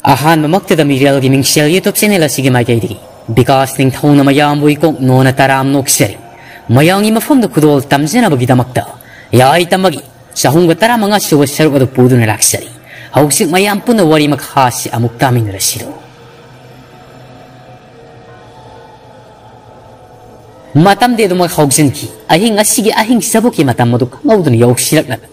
ꯑꯍꯥꯟꯕꯃꯛꯇꯗ ꯃꯤꯔꯦꯜꯒꯤ ꯃꯤꯡꯁꯦꯜ ꯌꯨꯇꯨꯕ ꯆꯦꯅꯦꯜ ꯑꯁꯤꯒꯤ ꯃꯥꯏꯀꯩꯗꯒꯤ ꯕꯤꯀꯥꯁ ꯅꯤꯡꯊꯧꯅ ꯃꯌꯥꯝꯕꯨ ꯏꯀꯣꯛ ꯅꯣꯅ ꯇꯔꯥꯝ ꯅꯣꯛꯆꯔꯤ ꯃꯌꯥꯝꯒꯤ ꯃꯐꯝꯗ ꯈꯨꯗꯣꯜ ꯇꯝꯖꯅꯕꯒꯤꯗꯃꯛꯇ ꯌꯥꯏ ꯇꯝꯕꯒꯤ 415 ꯁꯨꯕ ꯁꯔꯨꯛ ꯑꯗꯨ ꯄꯨꯗꯨꯅ ꯂꯥꯛꯆꯔꯤ ꯍꯧꯖꯤꯛ ꯃꯌꯥꯝ ꯄꯨꯟꯅ ꯋꯥꯔꯤ ꯃꯈꯥꯁꯤ ꯑꯃꯨꯛ ꯇꯥꯃꯤꯟꯅꯔꯁꯤꯔꯣ ꯃꯇꯝꯗꯤ ꯑꯗꯨꯃꯛ ꯍꯧꯖꯤꯟꯈꯤ ꯑꯍꯤꯡ ꯑꯁꯤꯒꯤ ꯑꯍꯤꯡ ꯆꯕꯨꯛꯀꯤ ꯃꯇꯝ ꯑꯗꯨ ꯈꯪꯍꯧꯗꯨꯅ ꯌꯧꯁꯤꯜꯂꯛꯂꯕ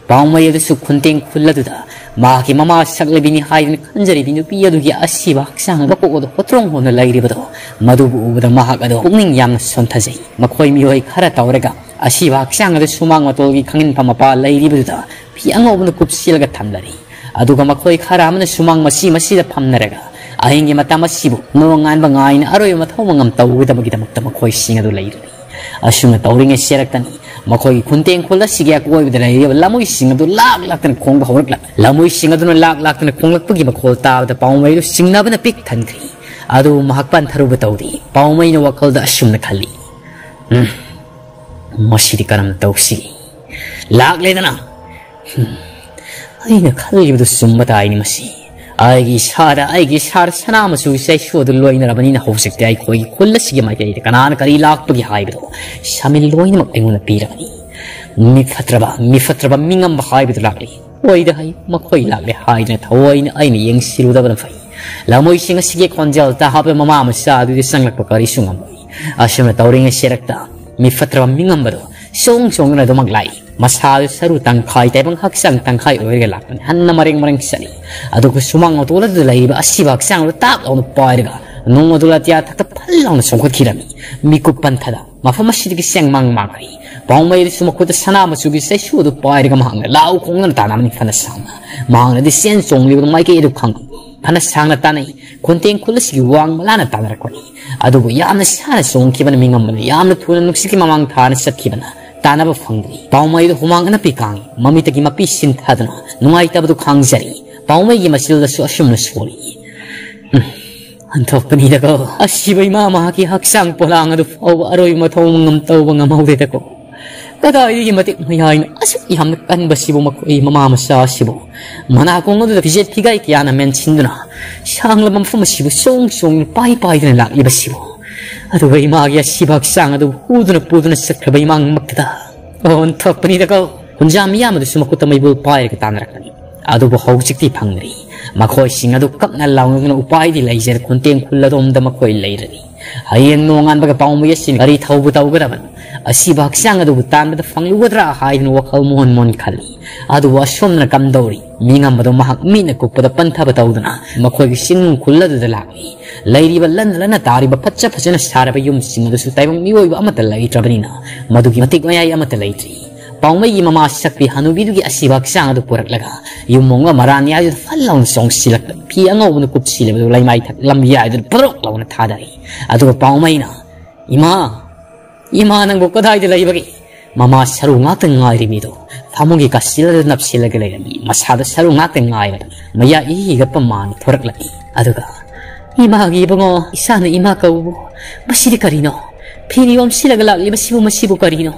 ꯄꯥꯎꯃꯩ ꯑꯗꯨꯁꯨ ꯈꯨꯟꯇꯦꯡ ꯈꯨꯜꯂꯗꯨꯗ ꯃꯍꯥꯛꯀꯤ ꯃꯃꯥ ꯁꯛꯂꯕꯤꯅꯤ ꯍꯥꯏꯗꯨꯅ ꯈꯟꯖꯔꯤꯕꯤ ꯅꯨꯄꯤ ꯑꯗꯨꯒꯤ ꯑꯁꯤꯕ ꯍꯛꯆꯥꯡ ꯃꯀꯣꯛ ꯑꯗꯨ ꯍꯣꯇ꯭ꯔꯣꯡ ꯍꯣꯟꯅ ꯂꯩꯔꯤꯕꯗꯣ ꯃꯗꯨꯕꯨ ꯎꯕꯗ ꯃꯍꯥꯛ ꯑꯗꯨ ꯄꯨꯛꯅꯤꯡ ꯌꯥꯝꯅ ꯁꯣꯟꯊꯖꯩ ꯃꯈꯣꯏ ꯃꯤꯑꯣꯏ ꯈꯔ ꯇꯧꯔꯒ ꯑꯁꯤꯕ ꯍꯛꯆꯥꯡ ꯑꯗꯨ ꯁꯨꯃꯥꯡ ꯃꯇꯣꯜꯒꯤ ꯈꯪꯅꯤꯡꯐꯝ ꯃꯄꯥ ꯂꯩꯔꯤꯕꯗꯨꯗ ꯐꯤ ꯑꯉꯧꯕꯅ ꯀꯨꯞꯁꯤꯜꯂꯒ ꯊꯝꯂꯔꯤ ꯑꯗꯨꯒ ꯃꯈꯣꯏ ꯈꯔ ꯑꯃꯅ ꯁꯨꯃꯥꯡ ꯃꯁꯤꯗ ꯐꯝꯅꯔꯒ ꯑꯍꯤꯡꯒꯤ ꯃꯇꯝ ꯑꯁꯤꯕꯨ ꯅꯣꯡ ꯉꯥꯟꯕ ꯉꯥꯏꯅ ꯑꯔꯣꯏꯕ ꯃꯊꯧ ꯃꯉꯝ ꯇꯧꯒꯗꯕꯒꯤꯗꯃꯛꯇ ꯃꯈꯣꯏꯁꯤꯡ ꯑꯗꯨ ꯂꯩꯔꯤ ꯑꯁꯨꯝꯅ ꯇꯧꯔꯤꯉꯩ ꯆꯦꯔꯛꯇꯅꯤ ꯃꯈꯣꯏꯒꯤ ꯈꯨꯟꯇꯦꯡ ꯈꯨꯜ ꯑꯁꯤꯒꯤ ꯑꯀꯣꯏꯕꯗ ꯂꯩꯔꯤꯕ ꯂꯝꯃꯣꯏꯁꯤꯡ ꯑꯗꯨ ꯂꯥꯛꯇꯅ ꯈꯣꯡꯕ ꯍꯧꯔꯛꯂꯕ ꯂꯝꯃꯣꯏꯁꯤꯡ ꯑꯗꯨꯅ ꯂꯥꯛꯇꯅ ꯈꯣꯡꯂꯛꯄꯒꯤ ꯃꯈꯣꯜ ꯇꯥꯕꯗ ꯄꯥꯎꯃꯩꯗꯨ ꯆꯤꯡꯅꯕꯅ ꯄꯤꯛ ꯊꯟꯈ꯭ꯔꯤ ꯑꯗꯨ ꯃꯍꯥꯛ ꯄꯟꯊꯔꯨꯕ ꯇꯧꯗꯦ ꯄꯥꯎꯃꯩꯅ ꯋꯥꯈꯜꯗ ꯑꯁꯨꯝꯅ ꯈꯜꯂꯤ ꯃꯁꯤꯗꯤ ꯀꯔꯝꯅ ꯇꯧꯁꯤꯒꯦ ꯂꯥꯛꯂꯦꯗꯅ ꯑꯩꯅ ꯈꯜꯂꯤꯕꯗꯨ ꯆꯨꯝꯕ ꯇꯥꯏꯅꯤ ꯃꯁꯤ ꯑꯩꯒꯤ ꯏꯁꯥꯗ ꯁꯅꯥ ꯃꯆꯨꯒꯤ ꯆꯩꯁꯨ ꯑꯗꯨ ꯂꯣꯏꯅꯔꯕꯅꯤꯅ ꯍꯧꯖꯤꯛꯇꯤ ꯑꯩꯈꯣꯏꯒꯤ ꯈꯨꯜ ꯑꯁꯤꯒꯤ ꯃꯥꯏꯀꯩꯗ ꯀꯅꯥꯅ ꯀꯔꯤ ꯂꯥꯛꯄꯒꯦ ꯍꯥꯏꯕꯗꯣ ꯁꯃꯤꯜ ꯂꯣꯏꯅꯃꯛ ꯑꯩꯉꯣꯟꯗ ꯄꯤꯔꯕꯅꯤ ꯃꯤꯐꯠꯇ꯭ꯔꯕ ꯃꯤꯉꯝꯕ ꯍꯥꯏꯕꯗꯨ ꯂꯥꯛꯂꯤ ꯍꯣꯏꯗ ꯍꯩ ꯃꯈꯣꯏ ꯂꯥꯛꯂꯦ ꯍꯥꯏꯗꯅ ꯊꯑꯣꯏꯅ ꯑꯩꯅ ꯌꯦꯡꯁꯤꯜꯂꯨꯗꯕꯅ ꯐꯩ ꯂꯝꯃꯣꯏꯁꯤꯡ ꯑꯁꯤꯒꯤ ꯈꯣꯟꯖꯦꯜ ꯇꯥꯕꯗ ꯃꯃꯥ ꯃꯆꯥ ꯑꯗꯨꯗꯤ ꯆꯪꯂꯛꯄ ꯀꯔꯤꯁꯨ ꯉꯝꯃꯣꯏ ꯑꯁꯨꯝꯅ ꯇꯧꯔꯤꯉꯩ ꯆꯦꯔꯛꯇ ꯃꯤꯐꯠꯇ꯭ꯔꯕ ꯃꯤꯉꯝꯕꯗꯣ ꯆꯣꯡꯗꯨꯅ ꯑꯗꯨꯃꯛ ꯂꯥꯛꯏ ꯃꯁꯥꯗꯨ ꯁꯔꯨ ꯇꯪꯈꯥꯏ ꯇꯥꯏꯕꯪ ꯍꯛꯆꯥꯡ ꯇꯪꯈꯥꯏ ꯑꯣꯏꯔꯒ ꯂꯥꯛꯄꯅꯤ ꯍꯟꯅ ꯃꯔꯦꯡ ꯆꯠꯂꯤ ꯑꯗꯨꯒ ꯁꯨꯃꯥꯡ ꯃꯇꯣꯜ ꯑꯗꯨꯗ ꯂꯩꯔꯤꯕ ꯑꯁꯤꯕ ꯍꯛꯆꯥꯡ ꯑꯗꯨ ꯇꯥꯞ ꯂꯥꯎꯅ ꯄꯥꯏꯔꯒ ꯅꯣꯡ ꯑꯗꯨ ꯑꯇꯤꯌꯥ ꯊꯛꯇ ꯐꯜ ꯂꯥꯎꯅ ꯆꯣꯡꯈꯠꯈꯤꯔꯝꯃꯤ ꯃꯤꯀꯨꯞ ꯄꯟꯊꯗ ꯃꯐꯝ ꯑꯁꯤꯗꯒꯤ ꯆꯦꯡꯃꯥꯡ ꯃꯥꯡꯈ꯭ꯔꯤ ꯄꯥꯎꯃꯩꯗꯨꯁꯨ ꯃꯈꯨꯠꯇ ꯁꯅꯥ ꯃꯆꯨꯒꯤ ꯆꯩꯁꯨ ꯑꯗꯨ ꯄꯥꯏꯔꯒ ꯃꯍꯥꯛꯅ ꯂꯥꯎ ꯈꯣꯡꯗꯅ ꯇꯥꯟꯅꯕꯅꯤ ꯐꯅ ꯁꯥꯡꯅ ꯃꯍꯥꯛꯅꯗꯤ ꯆꯦꯟ ꯆꯣꯡꯂꯤꯕꯗꯨ ꯃꯥꯏꯀꯩ ꯑꯗꯨ ꯈꯪꯏ ꯐꯅ ꯁꯥꯡꯅ ꯇꯥꯟꯅꯩ ꯈꯨꯟꯇꯦꯡ ꯈꯨꯜ ꯑꯁꯤꯒꯤ ꯋꯥꯡꯃ ꯂꯥꯟꯅ ꯇꯥꯟꯅꯔꯛꯄꯅꯤ ꯑꯗꯨꯕꯨ ꯌꯥꯝꯅ ꯁꯥꯅ ꯆꯣꯡꯈꯤꯕꯅ ꯃꯤꯉꯝꯕꯅ ꯌꯥꯝꯅ ꯊꯨꯅ ꯅꯨꯡꯁꯤꯠꯀꯤ ꯃꯃꯥꯡ ꯊꯥꯅ ꯆꯠꯈꯤꯕꯅ ꯇꯥꯟꯅꯕ ꯐꯪꯗ꯭ꯔꯤ ꯄꯥꯎꯃꯩꯗꯨ ꯍꯨꯃꯥꯡ ꯑꯅꯞꯄꯤ ꯀꯥꯡꯏ ꯃꯃꯤꯠꯇꯒꯤ ꯃꯄꯤ ꯁꯤꯟꯊꯗꯨꯅ ꯅꯨꯡꯉꯥꯏꯇꯕꯗꯨ ꯈꯥꯡꯖꯔꯤ ꯄꯥꯎꯃꯩꯒꯤ ꯃꯆꯤꯜꯗꯁꯨ ꯑꯁꯨꯝꯅ ꯁꯣꯜꯂꯤ ꯑꯟꯊꯣꯛꯄꯅꯤꯗꯀꯣ ꯑꯁꯤꯕ ꯏꯃꯥ ꯃꯍꯥꯛꯀꯤ ꯍꯛꯆꯥꯡ ꯄꯣꯂꯥꯡ ꯑꯗꯨ ꯐꯥꯎꯕ ꯑꯔꯣꯏꯕ ꯃꯊꯧ ꯃꯉꯝ ꯇꯧꯕ ꯉꯝꯍꯧꯗꯦꯗꯀꯣ ꯀꯗꯥꯏꯗꯒꯤ ꯃꯇꯤꯛ ꯃꯌꯥꯏꯅ ꯑꯁꯨꯛ ꯌꯥꯝꯅ ꯀꯟꯕꯁꯤꯕꯨ ꯃꯈꯣꯏ ꯃꯃꯥ ꯃꯆꯥ ꯑꯁꯤꯕꯨ ꯃꯅꯥꯀꯣꯡ ꯑꯗꯨꯗ ꯐꯤꯖꯦꯠ ꯐꯤꯒꯥꯏ ꯀꯌꯥꯅ ꯃꯦꯟꯁꯤꯟꯗꯨꯅ ꯁꯥꯡꯂꯕ ꯃꯐꯝ ꯑꯁꯤꯕꯨ ꯆꯣꯡ ꯄꯥꯏꯗꯨꯅ ꯂꯥꯛꯂꯤꯕꯁꯤꯕꯨ ꯑꯗꯨꯒ ꯏꯃꯥꯒꯤ ꯑꯁꯤꯕ ꯍꯛꯆꯥꯡ ꯑꯗꯨ ꯍꯨꯗꯨꯅ ꯄꯨꯗꯨꯅ ꯆꯠꯈ꯭ꯔꯕ ꯏꯃꯥꯡꯃꯛꯇꯗ ꯑꯣꯟꯊꯣꯛꯄꯅꯤꯗꯀꯣ ꯍꯨꯟꯖꯥ ꯃꯤꯌꯥꯝ ꯑꯗꯨꯁꯨ ꯃꯈꯨꯠꯇ ꯃꯩꯕꯨꯜ ꯄꯥꯏꯔꯒ ꯇꯥꯟꯅꯔꯛꯀꯅꯤ ꯑꯗꯨꯕꯨ ꯍꯧꯖꯤꯛꯇꯤ ꯐꯪꯗ꯭ꯔꯤ ꯃꯈꯣꯏꯁꯤꯡ ꯑꯗꯨ ꯀꯞꯅ ꯂꯥꯎꯅꯗꯨꯅ ꯎꯄꯥꯏꯗꯤ ꯂꯩꯖꯔ ꯈꯨꯟꯇꯦꯡ ꯈꯨꯜ ꯑꯗꯣꯝꯗ ꯃꯈꯣꯏ ꯂꯩꯔꯅꯤ ꯍꯌꯦꯡ ꯅꯣꯡꯉꯥꯟꯕꯒ ꯄꯥꯎꯃꯩ ꯑꯁꯤ ꯀꯔꯤ ꯊꯧꯕ ꯇꯧꯒꯗꯕꯅꯣ ꯑꯁꯤꯕ ꯍꯛꯆꯥꯡ ꯑꯗꯨꯕꯨ ꯇꯥꯟꯕꯗ ꯐꯪꯂꯨꯒꯗ꯭ꯔꯥ ꯍꯥꯏꯗꯨꯅ ꯋꯥꯈꯜ ꯃꯣꯟ ꯈꯜꯂꯤ ꯑꯗꯨꯕꯨ ꯑꯁꯣꯝꯅ ꯀꯝꯗꯧꯔꯤ ꯃꯤꯉꯝꯕꯗꯣ ꯃꯍꯥꯛ ꯃꯤꯠꯅ ꯀꯨꯞꯄꯗ ꯄꯟꯊꯕ ꯇꯧꯗꯨꯅ ꯃꯈꯣꯏꯒꯤ ꯆꯤꯡꯅꯨꯡ ꯈꯨꯜ ꯑꯗꯨꯗ ꯂꯥꯛꯂꯤ ꯂꯩꯔꯤꯕ ꯂꯟꯅ ꯇꯥꯔꯤꯕ ꯐꯖꯅ ꯁꯥꯔꯕ ꯌꯨꯝꯁꯤꯡ ꯑꯗꯨꯁꯨ ꯇꯥꯏꯕꯪ ꯃꯤꯑꯣꯏꯕ ꯑꯃꯠꯇ ꯂꯩꯇ꯭ꯔꯕꯅꯤ나 ꯃꯗꯨꯒꯤ ꯃꯇꯤꯛ ꯃꯌꯥꯏ ꯑꯃꯠꯇ ꯂꯩꯇ꯭ꯔꯤ ꯄꯥꯎꯃꯩꯒꯤ ꯃꯃꯥ ꯁꯛꯄꯤ ꯍꯅꯨꯕꯤꯗꯨꯒꯤ ꯑꯁꯤꯕ ꯍꯛꯆꯥꯡ ꯑꯗꯨ ꯄꯨꯔꯛꯂꯒ ꯌꯨꯝꯃꯣꯡꯒ ꯃꯔꯥꯟꯌꯥꯏꯗꯨꯗ ꯐꯜ ꯂꯥꯎꯅ ꯆꯣꯡꯁꯤꯜꯂꯛꯇ ꯐꯤ ꯑꯉꯧꯕꯅ ꯀꯨꯞꯁꯤꯜꯂꯕꯗꯨ ꯂꯩꯃꯥꯏ ꯊꯛ ꯂꯝꯌꯥꯏꯗꯨꯗ ꯄꯨꯔꯛ ꯂꯥꯎꯅ ꯊꯥꯗꯔꯤ ꯑꯗꯨꯒ ꯄꯥꯎꯃꯩꯅ ꯏꯃꯥ ꯅꯪꯕꯨ ꯀꯗꯥꯏꯗ ꯂꯩꯕꯒꯦ ꯃꯃꯥ ꯁꯔꯨ ꯉꯥꯛꯇ ꯉꯥꯏꯔꯤꯕꯤꯗꯣ ꯐꯃꯨꯡꯒꯤ ꯀꯥꯁꯤꯜꯗ ꯅꯞꯁꯤꯜꯂꯒ ꯂꯩꯔꯝꯃꯤ ꯃꯁꯥꯗ ꯁꯔꯨ ꯉꯥꯛꯇ ꯉꯥꯏꯕꯗ ꯃꯌꯥ ꯏꯒꯠꯄ ꯃꯥꯅ ꯊꯣꯔꯛꯂꯛꯏ ꯑꯗꯨꯒ 이마하기 이봉어 이사는 이마 까우고 마시리 까리노 피니엄 실라가 락리바 시부 까리노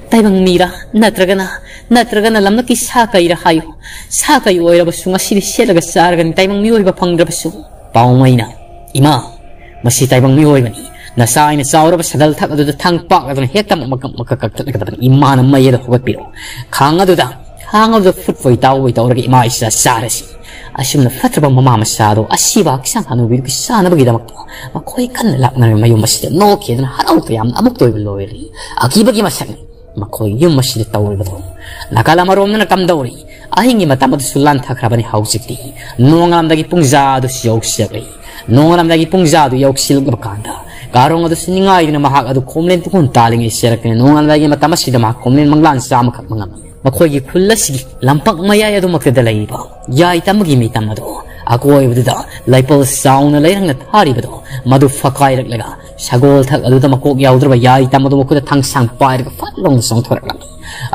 다이방 미라 나트라가나 람나키 사까이라 하요 사까이 오이라바 숭아 시리 실라가 싸라가니 다이방 미오이바 펑드라바수 바오마이나 이마 마시 다이방 미오이바니 나사이나 싸우라바 사달 탁 아두다 탕빡 아두나 헷다 막각각각각각각각 이마는 마이에다 호gat비로 강아두다 풋보이 따오라가 이마 이사 싸라시 ꯑꯁꯨꯝꯅ ꯐꯠꯇ꯭ꯔꯕ ꯃꯃꯥ ꯃꯆꯥꯗꯣ ꯑꯁꯤꯕ ꯍꯛꯆꯥꯡ ꯍꯅꯨꯕꯤꯗꯨꯒꯤ ꯆꯥꯅꯕꯒꯤꯗꯃꯛꯇ ꯃꯈꯣꯏ ꯀꯟꯅ ꯂꯥꯛꯅꯔꯤꯕ ꯃꯌꯨꯝ ꯑꯁꯤꯗ ꯅꯣꯛꯈꯤꯗꯨꯅ ꯍꯔꯥꯎ ꯇꯌꯥꯝꯅ ꯑꯃꯨꯛꯇ ꯑꯣꯏꯕ ꯂꯣꯏꯔꯤ ꯑꯀꯤꯕꯒꯤ ꯃꯁꯛꯅꯤ ꯃꯈꯣꯏ ꯌꯨꯝ ꯑꯁꯤꯗ ꯇꯧꯔꯤꯕꯗꯣ ꯅꯥꯀꯜ ꯑꯃꯔꯣꯝꯗꯅ ꯀꯝꯗꯧꯔꯤ ꯑꯍꯤꯡꯒꯤ ꯃꯇꯝ ꯑꯗꯨꯁꯨ ꯂꯥꯟꯊꯈ꯭ꯔꯕꯅꯤ ꯍꯧꯖꯤꯛꯇꯤ ꯅꯣꯡꯉꯥꯜꯂꯝꯗꯥꯏꯒꯤ ꯄꯨꯡꯖꯥ ꯑꯗꯨꯁꯨ ꯌꯧꯁꯤꯜꯂꯛꯂꯤ ꯅꯣꯡꯉꯥꯜꯂꯝꯗꯥꯏꯒꯤ ꯄꯨꯡꯖꯥ ꯑꯗꯨ ꯌꯧꯁꯤꯜꯂꯛꯂꯕ ꯀꯥꯟꯗ ꯀꯥꯔꯣꯡ ꯑꯗꯨꯁꯨ ꯅꯤꯡꯉꯥꯏꯗꯨꯅ ꯃꯍꯥꯛ ꯑꯗꯨ ꯈꯣꯝꯂꯦꯟ ꯇꯨꯈꯣꯟ ꯇꯥꯜꯂꯤꯉꯩ ꯆꯦꯔꯛꯇꯅ ꯅꯣꯡꯉꯥꯜꯂꯝꯗꯥꯏꯒꯤ ꯃꯇꯝ ꯑꯁꯤꯗ ꯃꯍꯥꯛ ꯈꯣꯝꯂꯦꯟ ꯃꯪꯂꯥꯟ ꯆꯥꯝꯃꯈꯛ ꯃꯉꯝꯃꯤ ꯃꯈꯣꯏꯒꯤ ꯈꯨꯜ ꯑꯁꯤꯒꯤ ꯂꯝꯄꯥꯛ ꯃꯌꯥꯏ ꯑꯗꯨꯃꯛꯇꯗ ꯂꯩꯔꯤꯕ ꯌꯥꯏ ꯇꯝꯕꯒꯤ ꯃꯤꯇꯝ ꯑꯗꯣ ꯑꯀꯣꯏꯕꯗꯨꯗ ꯂꯩꯄꯜ ꯆꯥꯎꯅ ꯂꯩꯔꯪꯅ ꯊꯥꯔꯤꯕꯗꯣ ꯃꯗꯨ ꯐꯛꯀꯥꯏꯔꯛꯂꯒ ꯁꯒꯣꯜ ꯊꯛ ꯑꯗꯨꯗ ꯃꯀꯣꯛ ꯌꯥꯎꯗ꯭ꯔꯕ ꯌꯥꯏ ꯇꯝꯕꯗꯨ ꯃꯈꯣꯏꯗ ꯊꯥꯡꯁꯥꯡ ꯄꯥꯏꯔꯒ ꯐꯠ ꯂꯥꯎꯅ ꯆꯣꯡꯊꯣꯔꯛꯂꯝꯃꯤ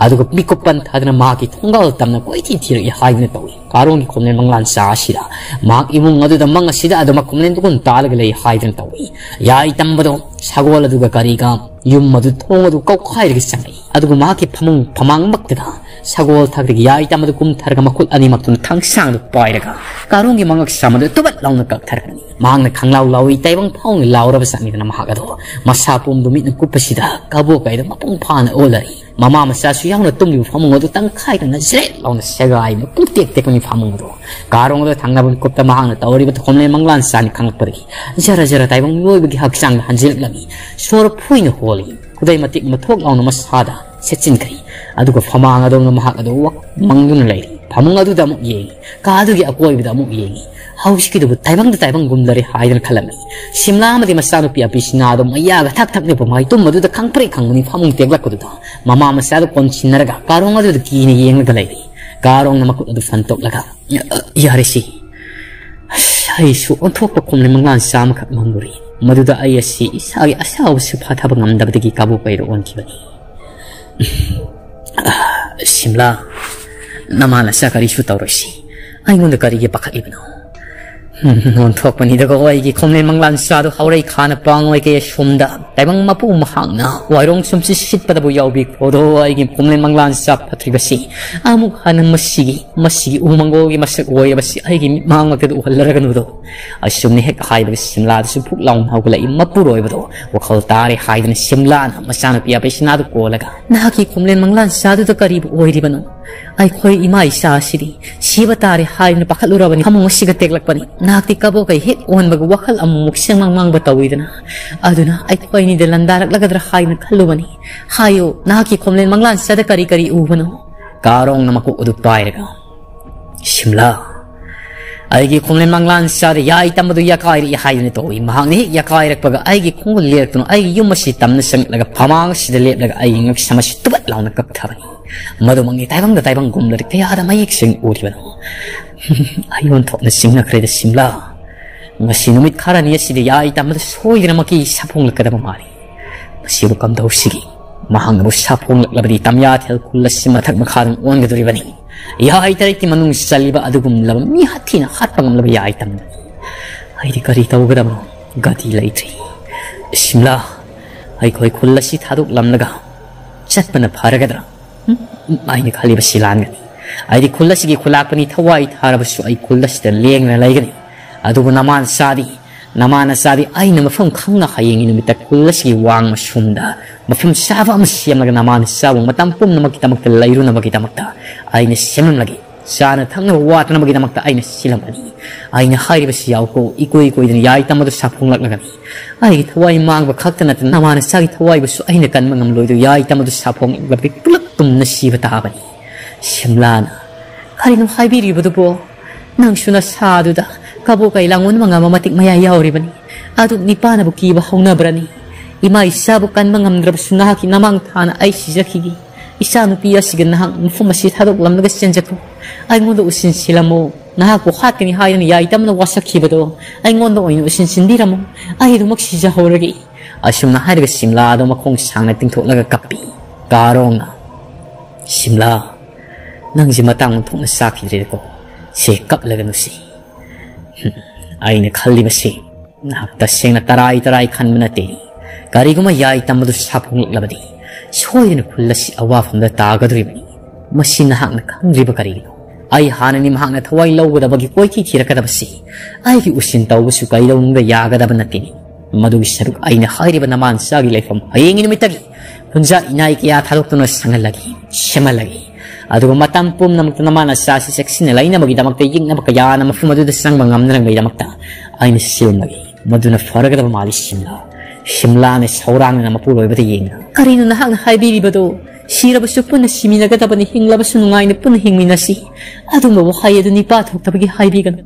ꯑꯗꯨꯒ ꯃꯤꯀꯨꯞ ꯄꯟꯊꯗꯅ ꯃꯍꯥꯛꯀꯤ ꯊꯣꯡꯒꯥꯜ ꯇꯝꯅ ꯀꯣꯏꯊꯤ ꯊꯤꯔꯛꯏ ꯍꯥꯏꯗꯨꯅ ꯇꯧꯏ ꯀꯥꯔꯣꯡꯒꯤ ꯈꯣꯝꯂꯦꯟ ꯃꯪꯂꯥꯟ ꯆꯥ ꯑꯁꯤꯗ ꯃꯍꯥꯛ ꯏꯃꯨꯡ ꯑꯗꯨꯗ ꯃꯪ ꯑꯁꯤꯗ ꯑꯗꯨꯃꯛ ꯈꯣꯝꯂꯦꯟ ꯇꯨꯀꯨꯟ ꯇꯥꯜꯂꯒ ꯂꯩ ꯍꯥꯏꯗꯨꯅ ꯇꯧꯏ ꯌꯥꯏ ꯇꯝꯕꯗꯣ ꯁꯒꯣꯜ ꯑꯗꯨꯒ ꯀꯔꯤꯒ ꯌꯨꯝ ꯑꯗꯨ ꯊꯣꯡ ꯑꯗꯨ ꯀꯧꯈꯥꯏꯔꯒ ꯆꯪꯉꯛꯏ ꯑꯗꯨꯒ ꯃꯍꯥꯛꯀꯤ ꯐꯃꯨꯡ ꯐꯃꯥꯡꯃꯛꯇꯗ sagol thakri yai tamadu kum tharga makul ani maktun thang sang du pairaga karungi mangak samadu tubat launa kak thargani mangna khanglau lawi taibang phong lauraba sani na mahagado masa pum du mit kupasida kabo kaida mapung phana olari mama masa su yang na tumgi phamung du tang khai na sre launa segai na pung tek tek ni phamung du karong du thangna bun kupta mahang na tawri ba khomle manglan sani khangak pari jara jara taibang loi bagi hak sang hanjil lami sor phuin holi kudai matik mathok launa masada setchin kai aduga phamang adong na mahak adu wak mangun lai phamung adu da muk ye ka adu gi akoi bi da muk ye hauski du taibang gumlari haidan khalami simla madi masanu pia pisna do maya ga thak thak ne pamai tum madu da khangpre khangmani phamung tekla kudu da mama masadu kon chinaraga karong adu ki ne yeng ga lai karong na makut adu fantok laga yare si ai su on thok ko komle mangan sam khak manguri madu da ai si isagi asaw su phatha bangam da gi kabu pai ro on ki bani simla namana sa kari su tawrosi ai ngon da kari ge pakha ibno non thok pani da ko ai gi khomle manglan sa do haurai khana pang oi ke shumda taibang mapu mahang na wairong sum si sit pada bu yaubi odo ai gi khomle manglan sa patri basi amu khanam masigi umango gi masak oi basi ai gi mang ma ke du hallara ga nu do asum ni hek hai ba simla su phuk laung hau ga lai mapu roi ba do wakhal tare hai na simla na masana pia pe sina do ko laga na ki khomle manglan sa do kari bu oi ri bano ai khoi ima isa sidi siba tare hai na pakhalura bani hamung siga teklak pani nakti kabo kay hit on bag wakal amuk siyang mang batawid na aduna ay khoi ni dalandarak lagadra hai na khalubani hayo naki khomlen manglan sada kari kari ubano karong na maku udu pairaga simla ay gi khomlen manglan sada yai tamadu yakai ri hai ni to mahang ni yakai rak paga ay gi khongol ler tuno ay yumasi tamna sang laga phamang sida lep laga ay ngak samasi tubat launa kap thabani madu mangi taibang gumlar kaya ada mayik sing uri bano ayon thok na singna kreda simla ngasi numit khara ni sidi ya ita madu soidra maki sapong lakada mari masibu kam daw sigi mahang no sapong laklabadi tamya thel kullasim mathak makharang on gaduri bani ya ita iti manung saliba adugum labam mi hathina hatpangam laba ya ita ai di kari taw gadam gati laitri simla ai khoi kullasi thaduk lamlaga chatpana pharagadra ai ni khali basilan gani ai di kullasi gi khulakpani thawai tharabasu ai kullasi da lengna laigani adugu namana sadi ai na mafam khangna hayeng inu mita kullasi wang masumda mafam sava amsiam laga namana sawang matampum na makitamakta lairu na makitamakta ai na semam lagi sana thangna wat na makitamakta ai na silamani ai na hairi basi yaw ko ikoi dani yai tamadu sapung laklagani ai thawai mangba khakta na namana sagi thawai basu ai na kan mangam loidu yai tamadu sapung labi pulak tum na siba tabani simlana karino haibiri budupo nang suna saduda kabo kay langon mga mamatik mayayaw ribani aduk ni pana bu kiba hongna brani ima isa bukan mangamdrab sunahaki namang thana ay sijakigi isa no piya sigan nahang mufumasi thadok lamnaga senjako ay ngondo usin sila mo nahak bu khat kani hayan ya itam na wasakhi bado ay ngondo oin usin sindira mo ay rumak sija horagi asum na harga simla do makong sangna tingthok laga kapi karong na simla nang jimatang thok na sakhi re ko se kap laga no si ai na khalli basi na taseng na tarai khan manate kari guma ya itam do sapung labadi soy na kullasi awaf na tagadri bani masina hak na khangri ba kari no ai hanani mahak na thawai lawda bagi koi ki thira kada basi ai ki usin taw su kai law nda ya ga da banatini madu saruk ai na hairi ba naman sagi laifam ayeng inu mitagi punja inai kiya thalok to na sangal lagi shema lagi aduga matam pum namak naman sa si sexy na laina magi damak taying na makaya na mafumadu da sang bangam na ngai damak ta ai na sil lagi madu na faraga da mali simla na saurang na mapuloy ba taying karino na hang haibiri ba do sirabasu pun simina gada bani hinglabasu nungai na pun hingminasi adung ba wahay adu ni pathok tabagi haibigan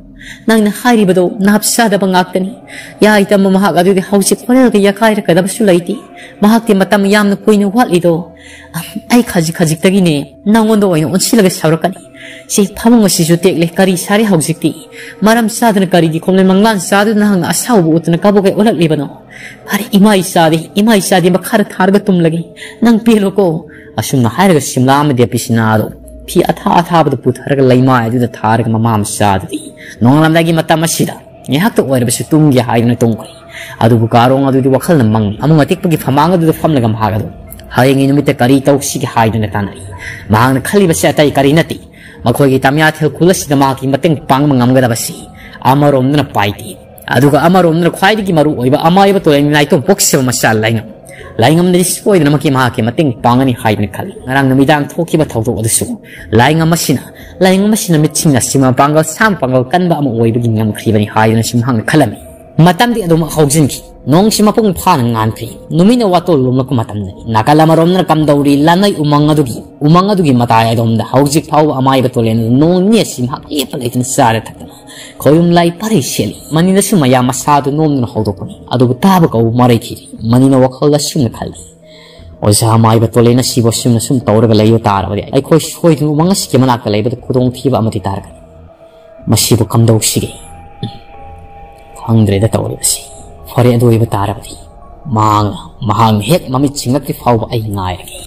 nang na hairi bado napsa da bangaktani ya itam mahak adu hausi khorel ga yakai ra kadabasu laiti mahak ti matam yam na koina wali do ai khaji tagi ne nangon do oin onsilaga saurakani si phamong si ju tek le kari sari haujikti maram sadna kari gi khomle manglan sadu na hang asau bu utna kabo kai olak libano ari imai sadi makhar tharga tum lagi nang pelo ko asum na hairga simla ma de pisinado pi atha badu putharga laima adu da tharga mamam saddi nonglam lagi matam asida ni hak to oire basu tumgi haina tongkai adu bu karong adu di wakhal na mang amung atik pagi famang adu famla gam hagado Hayang inumit kari tau si hide na tanay. Mahang nakaliba siya tay kari nati. Makoy tamya tel kulas na maki mateng pang mangamgada basi. Amarom na paiti. Aduga amarom na kwai di maru oiba amay ba to ay naitong boxer masal laingam. Laingam na dispoy na maki mateng pangani hide na kali. Ngarang namidang toki ba tawto odesu. Laingam masina mitching na sima panggal sam panggal kan ba mo oiba gingam kriba ni hide na simhang kalami. Matam di adum haujin ki. Nong si mapung pan ngan kri. Numina wato lum ko matam na. Nakala marom na kamdauri lanay umanga dugi matay adom da haujik pau amay batolen nong niya simhak ipalay tin sara takana. Koyum lay pare sheli. Manina sumaya masado nom na haudokoni. Adu taba ka umaray kiri. Manina wakal la sum na kala. Osa amay batolen na sibo sum na sum tawra ka layo tara bari. Ay koy shoy tu mga sige manak lay bato kudong tiba amati tara ka. Masibo kamdaw sige. Hangdre da tawra basi. Fare adu iba tarabadi mahang het mamit singak ki fau ai ngai lagi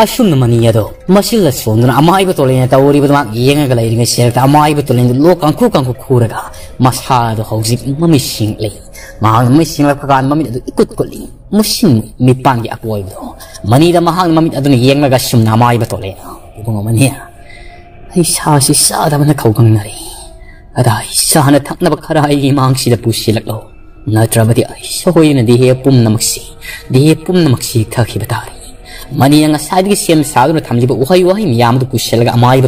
asum na maniya do masilla sondna amai ba tolena tawri ba ma yenga ga lai ringa shel ta amai ba tolena lo kangku khuraga masha do hauzik mami sing lei mahang mi sing la kan mamit adu ikut koli musin mi pangi akoi do mani da mahang mamit adu yenga ga sum na amai ba tolena ibunga maniya ai sa si sa da na khaugang nari ada isa na thakna ba khara ai mang si da pusilak lo Natrabati ay soy na dihe pum na maksi thaki batari. Mani ang asadi siyam sado na tamliba uhay miyam do pushalaga amay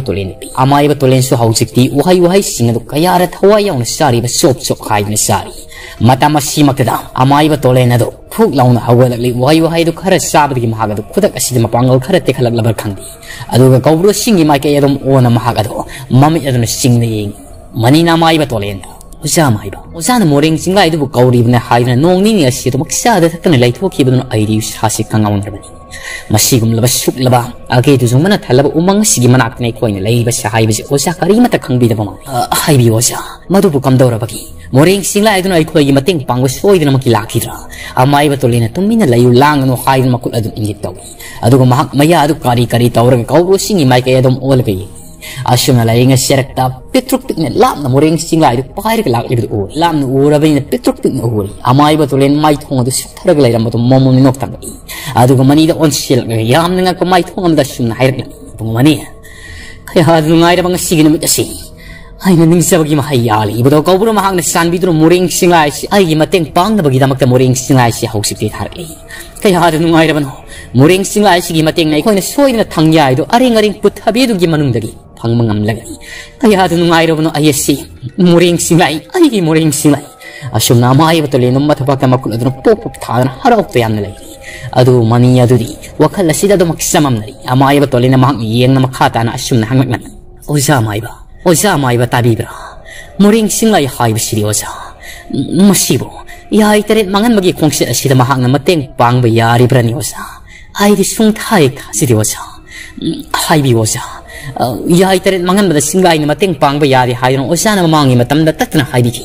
batulen so hausik di uhay singa do kaya rat hawayaw na sari ba sop kay na sari. Mata masimak da amay batulen na do phuk law na hawalagli uhay do khara sabad gi mahaga do kudak asidi mapangal khara tekhalag labar khandi. Aduga kawbro singi mai kay adom o na mahaga do mami adon sing na yeng. Mani na amay batulen Oza maiba. Oza na moring singa idu bu kauri na hai na nong ni asi to maksa da takna lai thoki bu no airi hasi kangaun rabani. Masigum laba suk laba age tu zung mana thalaba umang sigi manak nei koina lai ba sa hai bi oza kari mata khangbi da bama. Hai bi oza. Madu bu kam dawra bagi. Moring singa idu no ai khoi gi mateng pangwa soi dina maki lakidra. Amai ba tolena tumina layu lang no hai makul adu ingit taw. Adu ko mahak maya adu kari tawra ka kauro singi mai kay adom ol kay. Asum na lainga serekta petruk pikne lam na moring singla idu pakai ke lak libu o lam na ura bani petruk pikne o amai ba tolen mai thong adu suthara galai ram to momo ni nok tam adu ko mani da on sel yam nga ko mai thong am da sum na hair ni mani kaya adu ngai da bang sigin mit asi ai na ning sabagi ma hayali ibu do ko buru ma hang na san bi do moring singla si ai gi mateng pang na bagi da mak moring singla si hausik ti thar ai kaya adu ngai da ban moring singla si gi mateng nai ko na soi na thangya idu aring put habi du gi manung dagi Pangmangam lagi. Kaya ado nung ayro no ayesi. Muring singlay. Ay muring singlay. Asum na amay batuli nung matapag na makul ado no pupuk tayo na haraw to yan nalay. Ado mani ado di. Wakal na sila do maksamam nalay. Amay batuli na mahang iyeng na makata na asum na hangmak nan. Oza amay ba tabi bra. Muring singlay hay ba sili oza. Masibo. Yay tarit mangan magi kong sila mahang na mateng pang bayari bra ni oza. Ay di sung tayo ka sili oza. Hay bi oza. Yay tarit mangan bada singgay na mateng pang bayari hay nung osa na mamangi matam da tatna hay biki.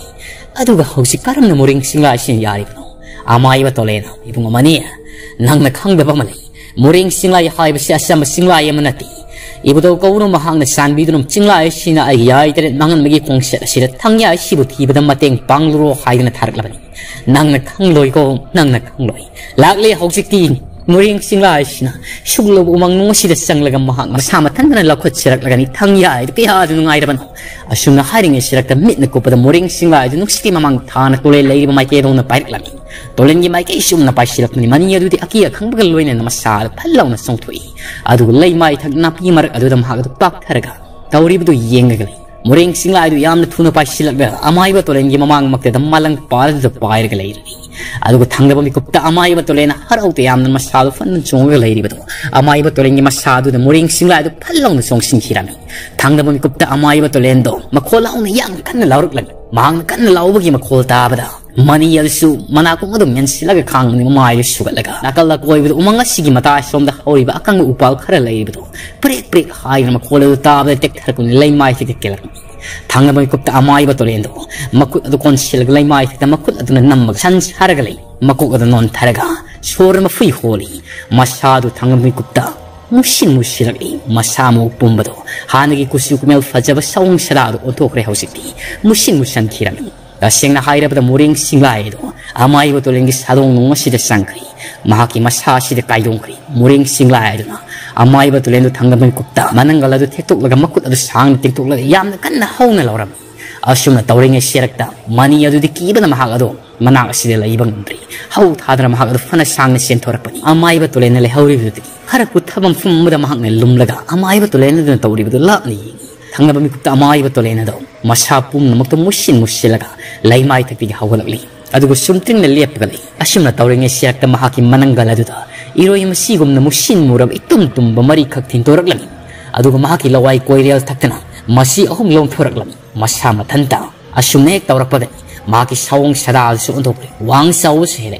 Aduga hausi karam na muring singgay sin yari ko. Amay ba tolena ibung amaniya nang nakhang da ba malay. Muring singlay hay ba siya sama singlay manati. Ibu daw ko nung mahang na sanbi dunum singlay sina ay yay tarit mangan magi kong sila tangya ay sibo tiba da mateng pang luro hay na tarik labani. Nang nakhang loy ko nang nakhang loy. Lagli hausi tin. Muring singlay sina suglo umang nung sida sang lagam mahang masama tan na lakot sirak lagani thangya ay kaya adu nung ay raban asum na haring ay sirak ta mit na ko pada muring singlay adu nung siti mamang thana tulay lay ba may kaya dong na pairik lagi tulen gi may kaya isum na paisirak ni maniya adu di akiya khang bagal loy na masal palaw na song thui adu lay may thag na pimarak adu dam hag adu pak tharaga tawri bu yenga gali muring singlay adu yam na thuna paisirak ba amay ba tulen gi mamang makte dam malang par adu pairik lay Aduh tangga bami kupta amai batulena harau te yam na masado fan chong lay ri bato amai batulengi masado na muring singla adu phalong na song sing hirami tangga bami kupta amai batulendo makhola na yang kan lauruk lag mang kan laubagi makhol ta bada mani yalsu mana ko ngadum yan silaga khang ni mai sugalaga nakal koi bu umanga sigi mata som da hori ba akang upal khara lay bato prek hai na makhola ta ba tek thar kun lay mai ti kelak Tangga bami kupta amai batulendo makut adu konsil lay mai ti makut adu na namag san haragalay makuk adu non tharaga sor ma fui holi masado tangga bami kupta musilagi masamo pumbado hanagi kusu kumel fajaba saung sarado otokre hausiti musan kirami daseng na haira pada muring singlay do Amaiba Tolengi Sadong Nungasi the Sankri, Mahaki Masashi the Kaidongri, Muring Singla Iduna, Amaiba Tolendo Tangaban Kutta, Manangala to take like a makut of the sang, take to like Yam the Kana Hona Laura. Assume towering a Sherekta, money adu the Kiba Mahagado, Manasi the Laibangri, how Hadra Mahag the Fana Sang Centorapani, Amaiba Tolena Howry, Harakut Habam from the Mahang Lumlaga, Amaiba Tolena the Tori with the Latni. Tangabamikuta Amaiba Tolena, Mashapum Motomushin Mushilaga, Laimai take the Howley. Adugo something the Lepagali, Assume towering a Sherekta Mahaki Manangaladuda, Iroim Sigum the Mushin Murab Itumtum Bamari Kaktin Toraglan, Adugo Mahaki Lawai Koirial Tatana, Masi Home Long Toraglan. Masama Tanta, Assume Taurapade, Maki Sawng Sadal Suntope, Wang Saus Hele,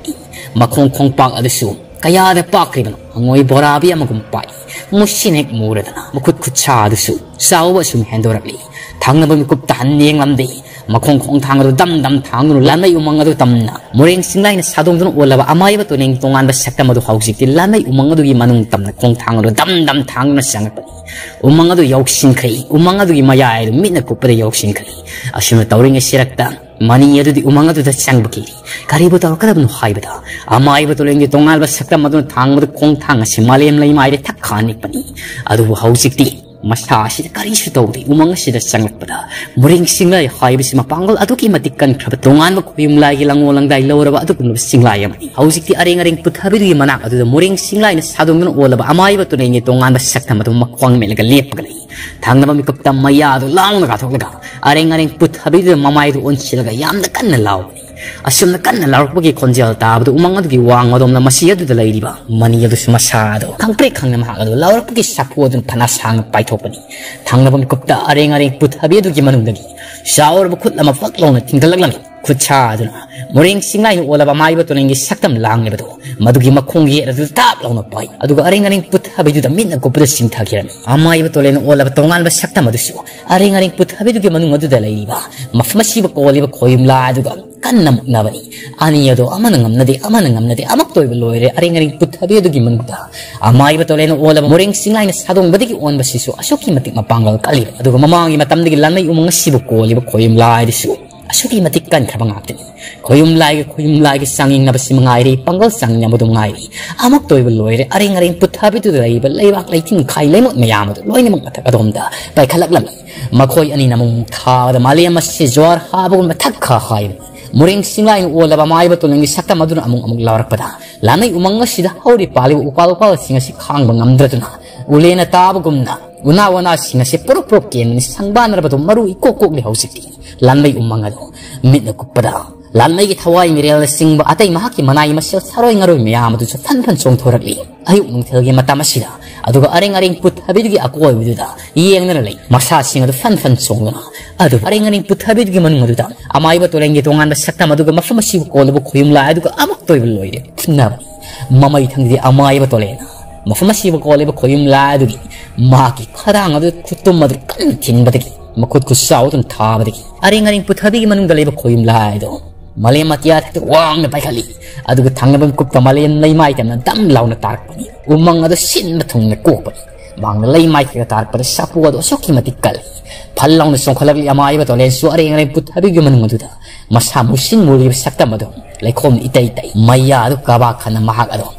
Makong Kong Park at the Su, Kaya the Parkriban, Angoi Borabi Amagumpai, Mushinek Muradana, Mukut Kucha the Su, Sawa Sum Handorabli, Tangabamikup Tanding Lamde, Makong Kong Tango Dam Dam Tango Lana Umanga Tamna, Moring Sinline Sadong Olava Amaiba to Ning Tongan the September to House, the Lana Umanga Manung Tam, Kong Tango Dam Dam Tango Sangapani. Umanga do Yokshin Kri, Umanga do Maya, Mina Kupa Yokshin Kri, Assume towering a Shirakta, money to the Umanga to the Sangbaki, Kaributa Kadam Haibata, Amaiba to Ling Tongal Sakamado Tang with the Kong Tang, Simalian Lamai Takani Pani, Adu Housiti. Masashi Karisho, Umanga Sida Sangapada, Bring Singa, Haibisima Pangal, Aduki Matikan Krapatongan, Kumla, Langolang, Lower Adukun Singlayam, Housing the Aring put Habi Manaka to the Moring Singla in Sadon all of Amaiba to Ring Tongan, the Sakamato Makwang Melga Lepagli, Tangabamikupta Maya, Lang Ratoga, Aring put Habi Mamai to Unchilaga, Yam the Kanalau. Assume the Kanala Waki Conjal Tab, the Umanga to Wang or the Masia to the Ladyba, money of the Masado, Kampre Kangamha, the Laura Puki Sapwood and Panasang by Topani, Tangabam Kupta, Aring put Habi to Gimanundagi, Shower Bukutlama Faklon, Tingalagami, Kuchaduna, Moring Singline, all of Amaiba to Ring is Sakam Lang Lebedo, Madugi Makongi at the top on the point, Adu Aring put Habi to the Midna Kupus Sintakiran, Amaiba to Len all of Tongan was Sakamadusu, Aring put Habi to Gimanunga to the Ladyba, Mafmasiba Koliva Koyum Ladugan. Kanam Navani, Aniado, Amanangam, the Amanangam, the Amakto lawyer, Aring put Habi to Gimanuta, Amaiba Toleno, all of Moring Singline, Sadon Badi on Basiso, Ashoki Matic Mapangal Kali, Adumamang, Matamdi Lana, Umasibuko, Koyum Lai, the Su, Ashoki Matikan Krabangati, Koyum Lai, singing Nabasimangai, Pangal sang Yamadungai, Amakto lawyer, Aring put Habi to the label, lay back lighting Kailemo Mayamad, Loinamakadonda, by Kalaklam, Makoy Aninamum Ka, the Malia Masizor, Habo Mataka High. Moring Singline all of Amaiba to Ling Sakamaduna among Larpada. Lana Umanga Sida Howdy Pali Upalpa sing a Sikang Amdratuna. Ulena Tabagumna. Unawana sing a Seporoprokin, Sangbana to Maru Iko House City. Lanmay Umangado. Midna Kupada. Lanmay Hawaii Mirel sing Atay Mahaki Manai myself throwing a room Yam to Fan Song Torably. I won't tell you Matamasida. Aduga Aring put Habidi Akoi with that. Yangerly, Masa sing the Fan Song. Adu Aring put Habidi Manuda. Amaiba to Lengiton and the Sakamaduga Mafamasi callable Kuyumla Aduga Amakto Lloyd. Never. Mamma eating the Amaiba Tolena. Mafamasi callable Kuyumla Adugi. Maki Karang of the Kutumad Kantin Badiki. Makut South and Tabadiki. Aring put Habi Manunga Labor Kuyumla Ido. Malay Matiat to Wang the Pakali. Aduga Tangabam cooked the Malayan lay might and a dumb launa tarpani. Umang other sin between the coopany. Bang the lay might a tarp, but a sapu or shocky matically. Palong the Sonkalagi Amaiba to Len Suaring and put Habigaman Maduda. Masamusin will leave Satamado, like home Itaita, Maya, Kabak and Mahagado.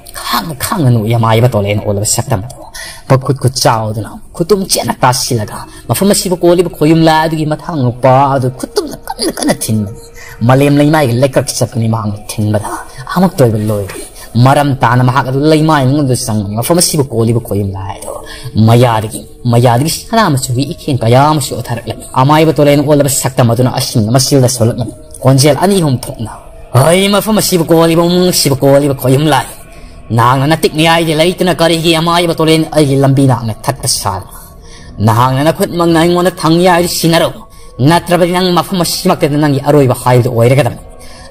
Kang and Yamaiba to Len all of Satamado. But could chow now. Kutum Janata Silaga. Mafamasibo Koyum Ladi Matang, Bar, the Kutum the Kanatin. Malayam Lamai, Lekak Sapani Mang, Tinbada, Hamakto Lloyd, Maram Tana Mahaka Lamai, the song from a Sibuko Libukoyim Lido, Mayadi, Hanamasui, Ikin Kayam, so Taraklan, Amaiba Tolen, all of Sakamaduna Ashim, Masilda Solomon, Conjel Anihum talk now. I'm a from a Sibuko Libukoyim Lai. Nang and I take the idea late in a Karigi Amaiba Tolen, I Lambina, and a Tatasal. Nang and I put Manang on a Tanya Sinaro. Natrabalinang Mafamasimak and Nangi Aroiba Hive the Oiregadam.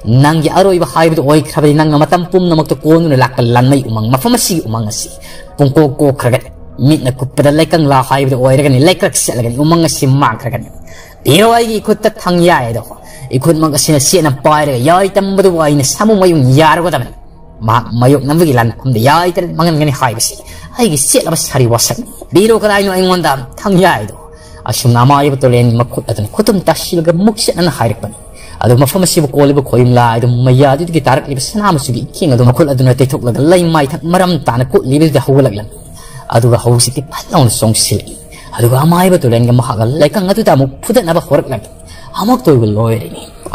Nangi Aroiba Hive the Oi Krabalinang Matampum Namakon Laka Lanay Umang Mafamasi Umangasi. Punko Go Kragat. Meet the Kupeda Lakan La Hive the Oiregan, Lakak Selagan, Umangasi Markragan. Pero I could that tongue yado. It could Magasin a scene of Pire, Yaitam Buduwa in some way Yarwadam. Mayok Navilan from the Yaitan Mangani Hivesi. I said of Sari Wasan. Biro Karino in one dam, tongue yado. Assume Amaiba to Len Makut and Kutum Tashilga Muxet and Hirapan. adu mafam asibu kolibu khoim la adu maya adu ki tarak liba sana masugi king adu makul adu na teithok laga lai mai thak maram tana ku libi da hawlak lan adu ga hawsi ki phalong song sil adu ga amai ba to len ga mahaga lai kang adu ta mu phuda na ba horak lag amak to gol loy ri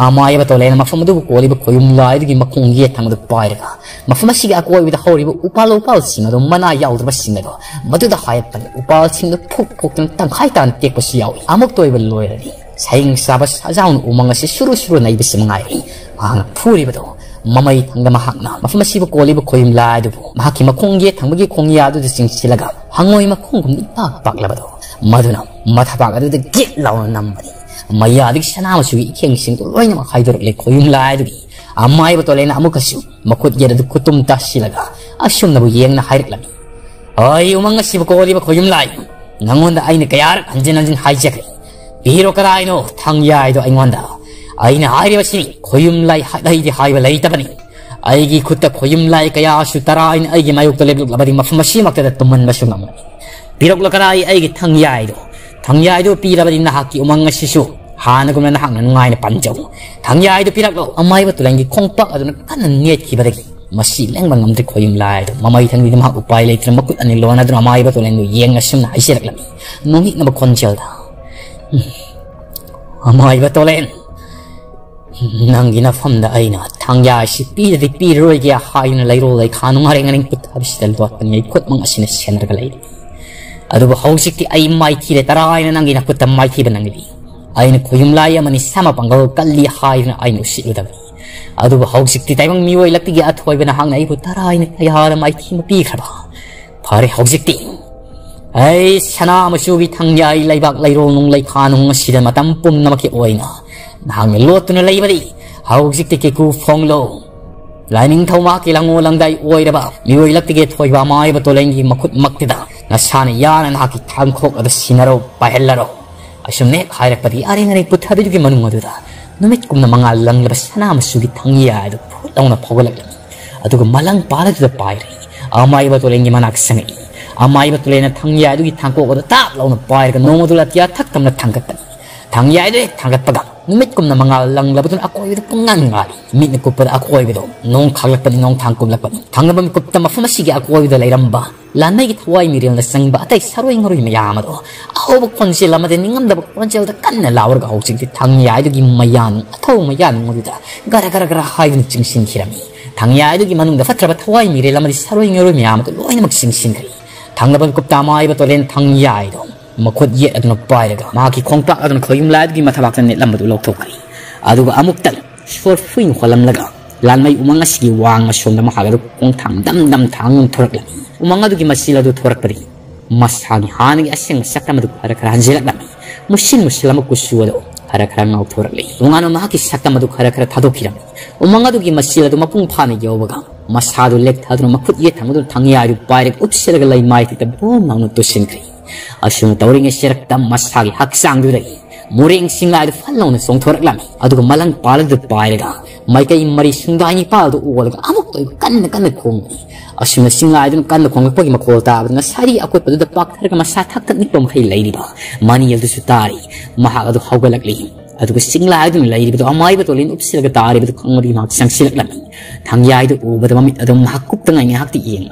amai ba to len mafam adu kolibu khoim la adu ki makung ye thang adu pai ra mafam asiga akoi bi da hawri bu upal sing adu mana yaw da ba sing adu madu da hayat pan upal sing da phuk tang khai tan tek ba si yaw amak to gol loy ri saying sabas ajaun umang si suru nai bisi mangai ang puri bedo mamai thangda mahakna mafamasi bu koli bu khoim la du mahaki makong ye thanggi khong ya du sing silaga hangoi makong gum pak la bedo maduna matha pak adu de git law nam bari maya dik sana masu ikheng sing to loina ma khaidor le khoim la du amai bu to le na amukasu makut ye du kutum ta silaga asum na bu yeng na hairik la ai umang si bu koli bu khoim la nangon da aina kayar anjin haijak Biro karaino thangya ido aingonda aina hairibasini khoyum lai haidi haiba leitabani aigi khutta khoyum lai kaya sutara aina aigi mayuk to lebuk labadi mafmashi makta tuman basungam birok lakarai aigi thangya ido pirabadi na haki umanga sisu hana gumna na hang ngai na panjau thangya ido pirak lo amai ba tulangi khongpak aduna kan net kibadagi masi lengbang ngamde khoyum lai do mamai thangni ma upai leitra makut ani lona aduna amai ba tulangi yeng asum na haiserak lami nongi na ba khonjal da amai ba tolen nangina famda aina thangya si pi roi gya haina lairo lai khanu ngare ngaring put habisal do pani khot mang asina senar ga lai adu ba hausikti ai mai thile taraina nangina put mai thi banangi aina khoyum lai amani sama pangal kalli haina aina usiluda adu ba hausikti taibang miwai lakti gi athoi bana hangna ai put taraina ayara mai thi ma pi khaba phare hausikti ai sana masugi thangya ai laibak lairo nung lai khanung asida matam pum namaki oina nang lotuna laibari hausikti ke ku phonglo lining thoma ki lango langdai oiraba miwai lakti ge thoiba mai ba tolengi makut maktida na sana yana na ki thangkhok ada sinaro pahellaro asumne khairak padi are ngari puthadu gi manung aduda numit kumna mangal lang laba sana masugi thangya adu phulawna phogolak aduga malang paradu da pairi amai ba tolengi manak sangi amai ba tulena thangya adu gi thangko oda tap lawna pairga nomodula tia thak tamna thangkat thangya adu thangkat paga numit kumna mangal lang labutun akoi adu pungan ngali mit na kupad akoi bido nong khaglak padi nong thangkum lakpad thangaba mi kupta mafamasi gi akoi bido lairamba lanai gi thwai miril na sangba atai saroi ngoroi mayam ado ahob khonse lamade ningam da khonse da kanna lawarga hausin ti thangya adu gi mayan athau mayan ngoduda gara haidun chingsin khirami thangya adu gi manung da fatraba thwai miril lamade saroi ngoroi mayam ado loina mak singsin khri thangaba kupta mai ba tolen thangya ado makot ye aduna pairaga maki khongpak aduna khoyum lad gi mathabak net lambadu lokthokari aduga amuktan short fuin kholam laga lanmai umanga sigi wang asonda mahagaru kong thang dam thang thorak lami umanga du gi masila du thorak pari masagi hanagi aseng sakam du khara hanjelak lami musilama kusuado khara ngau thorak le ungano mahaki sakam du khara thadokhiram umanga du gi masila du mapung phani yobaga masadu lek thaduna makut ye thangdu thangya ru pairek upselaga lai mai ti bom nangnu to sinkri asuna tawring serak tam masagi haksang du dai muring singa du falong song thorak lami aduga malang palag du pairega mai kai mari sungdani pal du olaga amuk to kan khong asuna singa du kan khong pagi makol ta na sari akot padu da pak thar ka masa thak tak ni pom khai lai riba mani yel du sutari maha adu haugalak li aduga singla adu lai riba amai ba tolin upselaga tari ba khangri mak sangsilak lami thangya adu ubada mamit adu mahakup tangai ngi hakti yeng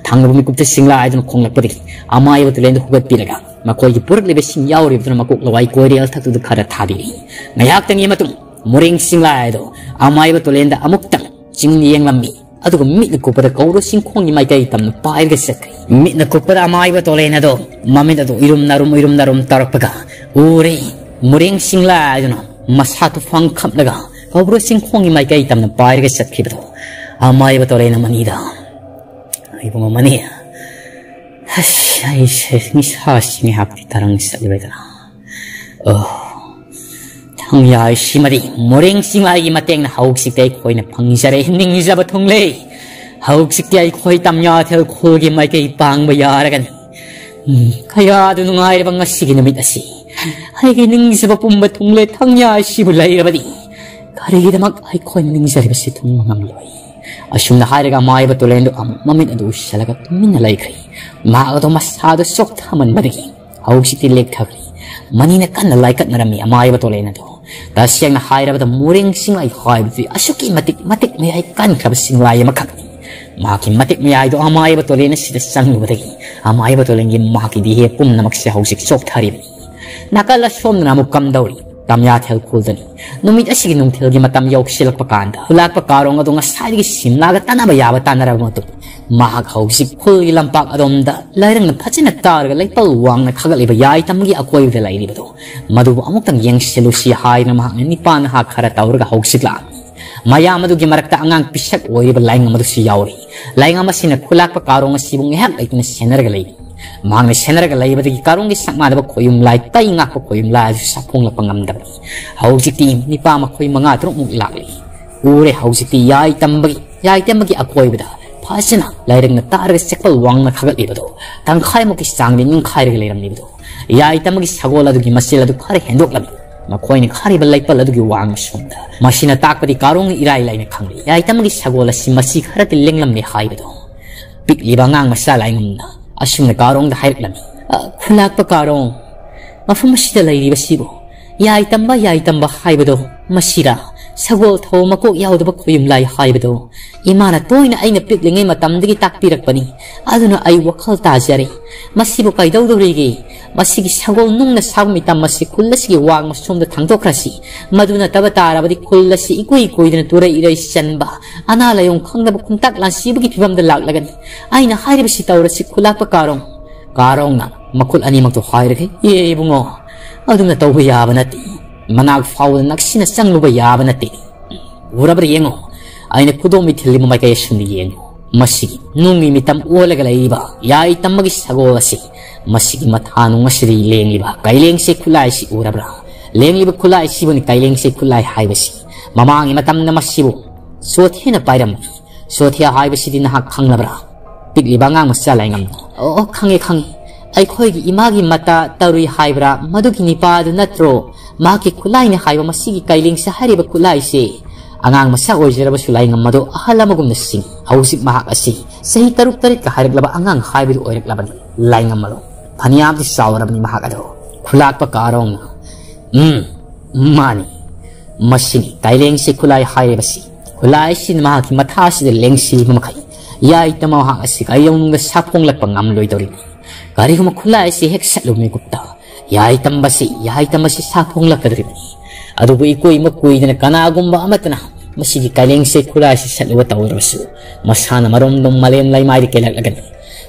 thangba mi kupta singla adu khonglak padi amai ba tolin hugat piraga makoi gi purak lebe sing yauri ba makuk lawai koreal thak du khara thadi ngayak tangi matung muring singla adu amai ba tolin da amuk tang jing yeng lambi aduga mit na kupada kauro sing khongi mai kai tam pair ga sakri mit na kupada amai ba tolin adu mamit adu irum narum tarakpaga ure muring singla adu masa tu fang khap laga kauro sing khongi mai kai tam pair ga sakri ba amai ba tolin manida ai bunga mani ai ni sa sing hapti tarang salibeda thangya simari moreng singai gi mateng na hauk siktai khoina phangjare ning jaba thongle hauk siktai khoi tamnya thel khol gi mai kai pang ba yaragan khaya du nungai bang asigi namit asi ai gi ning jaba pumba thongle thangya sibulai rabadi kari gi damak ai khoi ning jare basi thong ngam loi asumna hairaga mai ba tolendo mamit adu salaga tuminna lai khai ma ado masado sok thaman badagi hauk sikti lek thagri manina kan lai kat narami amai ba tolena do tasiyang na hairabada muring singlay haibdi asuki matik may ay kan krab singlay makak maki matik may ay do amay batole na sida sang badagi amay batole ngi maki di he pum na maksi hausik sok tharib nakala som na mukam dawri tamya thel kuldani numit asigi nung thel gi matam yok silak pakanda hulak pakarong adong asai gi simla ga tanaba yaba tanara motu mahak hausik khul lampak adomda lairang na phachina targa leipal wang na khagali ba yai tamgi akoi de lairi bado madu amuk tang yang selusi hai na mahak ni pan ha khara tawrga hausik la maya madu gi marakta angang pisak oi ba laing madu si yauri laing ama sina khulak pakarong sibung hak laitna senar ga lai mang na senar ga lai ba gi karong gi sakma da khoyum lai tai ngak ko khoyum la sapung la pangam da hausik ti ni pa ma khoi manga tru muk lakli ure hausik ti yai tambagi akoi ba Pasina, lairang na targa sekpal wang na kagal iba do. Tangkay mo kisang din yung kaya rin niba do. Yay tamagi sagola do gimasila do kare hendok labi. Makoy ni kare balay pala do giwang masunda. Masina takpa di karong iray-lay na kangli. Yay tamagi sagola si masi kara tiling lam ni kaya do. Pikliba ngang masalay ngam na. Asyong na karong da hayrak labi. Kulak pa karong. Mafumasida lay riba sibo. Yay tamba kaya do. Masira. Sagol thaw makok yaudaba khoyum lai haibado imana toina aina piklingai matamdagi takpirakpani aduna ai wakhal tajari masibu kaidawdorigi masigi sagol nungna sagmitam masi kullasi wang masomda thangdokrasi maduna tabatarabadi kullasi ikui tura irai sanba ana layong khangdaba kuntak lansibagi phibamda laklagan aina hairibasi tawrasi khulakpa karong na makul ani makto hairage ye bungo aduna tawba yaba nati Manag faul naksina sang luba yaba nati. Urabra yengo. Aina kudo mitili mo may kaya sundi yengo. Masigi. Nungi mitam uwalaga iba. Yai tamagi sago asi. Masigi matanong masiri leng iba. Kaileng se kulay si urabra. Leng iba kulay sibo ni kaileng se kulay haibasi. Mamangi matam na masibo. Suot na pairam. Suot haibasi din na hakhang labra. Pigliba nga masalay ngam. Oo kangi. Ay ko'y imagi mata taruy haibra. Madugi ni paado natro. Maki kulay ni haywa masigi kailing sa hariba kulay si angang masakoy siraba sulay ng mado ahala magum na sing hausik mahak asi sahi taruk tarit ka hariglaba angang haywa oirik laban lay ng malo paniyab di sawrab ni mahak ado kulak pa karong mani masini kailing si kulay hariba si kulay si mahaki matasi de leng si mamakay yay tamaw hang asi kayong nung nasapong lapang amloy daw rin kari kuma kulay si heksa lumikupta Yay tambasi sapong lakadri. Ado bu ikoy makuy na kanagumba amatna. Masigi kaleng se kulay si salwa tawrasu. Masana maromdom malem lay mari kelalagan.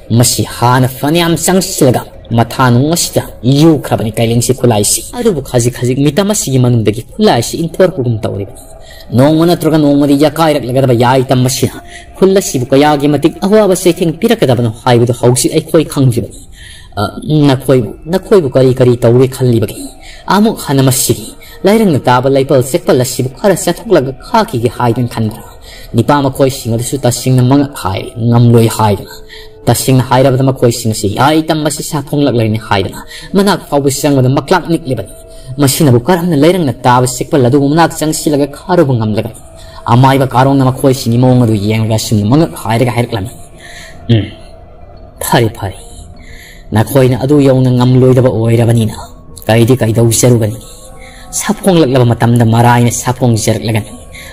Masihana faniam sang silaga. Matanong masita yu krabani kaleng se kulay si. Ado bu kazi mita masigi manundagi kulay si intor kugum tawri. Nong mana troga nong mari yakay raklagada ba yay tambasi na. Kulasi bu kayagi matik ahwa ba se ting pirakada ba no haybu do hausi ay koy kangjiba. Nakoy bu kari tawri khalli bagi amuk hana masigi lairang nataba laipal sekpal lasibu khara sathoklag khaki gi haidan khandra nipa makoy singa su tasing na mga khai ngamloi haidan tasing na haira ba makoy singa si ai tam masi sathonglag lai ni haidan manak pawbu sang ba maklak nikliban masina bu karam na lairang nataba sekpal ladu manak sang silaga kharo bu ngamlaga amai ba karong na makoy singi mong adu yenga sum mga haira ga hairklan phari Nakoy na adu yaw ng ngamloy daba oirabanina. Kaidi daw sarugani. Sapong laglaba matamda maray na sapong saraglagan.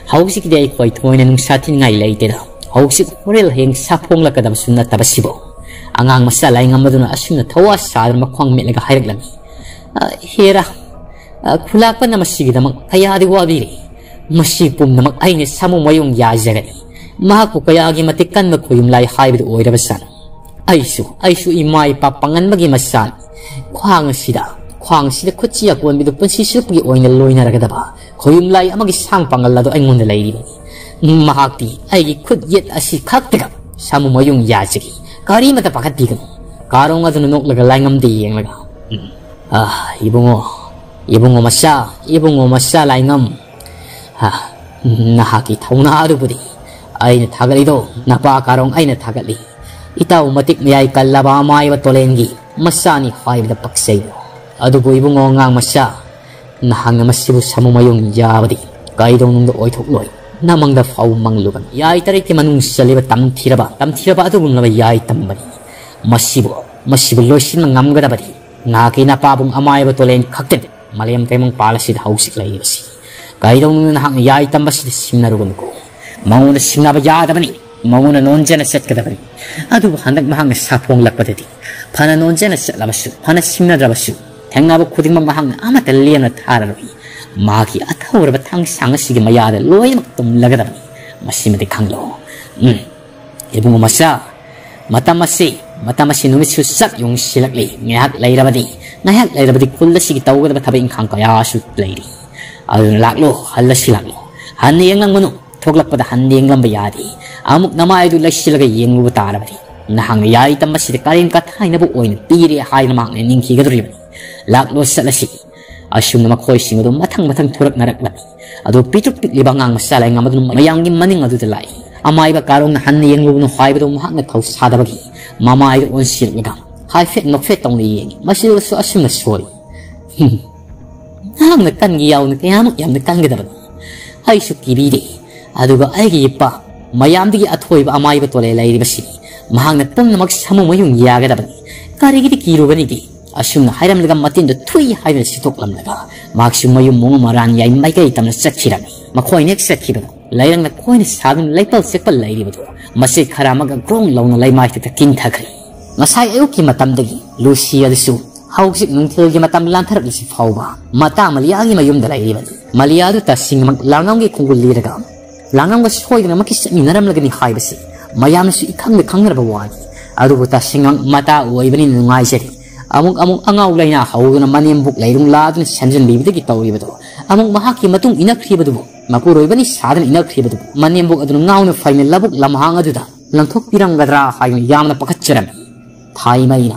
Hausik di ay koy tumoy na nung satin ngay laite da. Hausik morel heng sapong lagkadam sunat tabasibo. Ang masalay nga maduna asun na tawas sa makwang may nagahiraglan. Hira. Kulak pa na masigi namang kaya di wabiri. Masipum namang ay na samumayong yazagan. Mahaku kaya agi matikan magkuyong lay haibid oirabasan. Aisu imay papangan magi masan kwang sida kutsi akon bidu pensisipgi oina loina ragadaba koyum lai amagi sang pangalado ay ngon lai mahakti ay kut yet asi khaktiga samu mayung yajigi kari mata pakati kan karong adun nok laga langam di yang laga ibungo masa langam nahaki thauna arubudi ay na tagali do napa karong ay na tagali Itaw matik niyay kalaba may watolengi masani hayb da paksay adu bu ibungo ngang masa nahang masibu samumayong yabadi kaidong nung do oithokloy namang da faw mangluban yay tarik ti manung saliba tamtiraba adu bunlaba yay tambani masibu loisin ngamgada badi naki na pabung amay watolen kakten Malayam kaimang palasid hausik lai basi. Kaidong nahang yai tambasid simnarugun ko. Mauna simnaba yadabani. Mauna nonjana set kadabani. Adu handak mahang sapong lakpadadi. Pana nonjana set labasu. Pana simnadrabasu. Tengaba kuding mahang amata liana tararoi. Magi atawra batang sangasigi mayada loy maktum lagadabani. Masimati kanglo. Ibung masa. Matamasi numisu sak yung silakli. Ngayak layrabadi. Ngayak layrabadi kulla sige tawagada batabing kang kaya shoot layri. Adun laklo, hala silaklo. Hani yang lang mano. Toglak pada handi yang lang bayadi. Amuk nama ay dulay silaga yang lubutarabadi. Nahang yay tamasi de karin katay na buoy na piri hay na mga ningki gaduribadi. Laklo sa lasi. Asyum na makoy singo do matang turak na raklami. Ado pituk libang ang masalay nga madunong mayangin maning ado dalay. Amay ba karong na handi yang lubuno hay ba do mahang na kaus sadabagi. Mama ay on silak nagam. Hay fet nok fet tong liyeng. Masilo so asyum na soy. Nahang nagkan giyaw na kaya yam nagkan gadabadi. Ay sukibidi. Aduga ay gipa. Mayam digi atoy ba amay ba tole lay ribasi. Mahang na pong na magsamu mo yung yagadabadi. Karigiti kiro ganiti. Asyum na hayram lagam matin do tuy hayram sitok lam laga. Magsum mo yung mga maran yay may kaitam na satkirami. Makoy nek satkibado. Layrang na koy na sabing laypal sekpal lay ribado. Masay karamag ang grong law na lay mahit at kintakari. Masay ayo ki matam dagi. Lucia desu. Hausik nung tilgi matam lantarap si Fauba. Mata maliyagi mayum dalay ribado. Maliyado ta sing maglangaw gi kung guliragam. Langaw ga soy na makisami naram lagani hay basi. Mayam na su ikang na kang narabawagi. Adugo ta singang mata uway ba ni nungay siri. Among angaw lay na hawo na manimbuk layrong lado na sanjan bibida ki tawri ba do. Among mahaki matung inakri ba do. Mapuroy ba ni sadan inakri ba do. Manimbuk adun ngaw na fay na labuk lamahang adu da. Lantok pirang gadra hay yam na pakatsaram. Thay may na.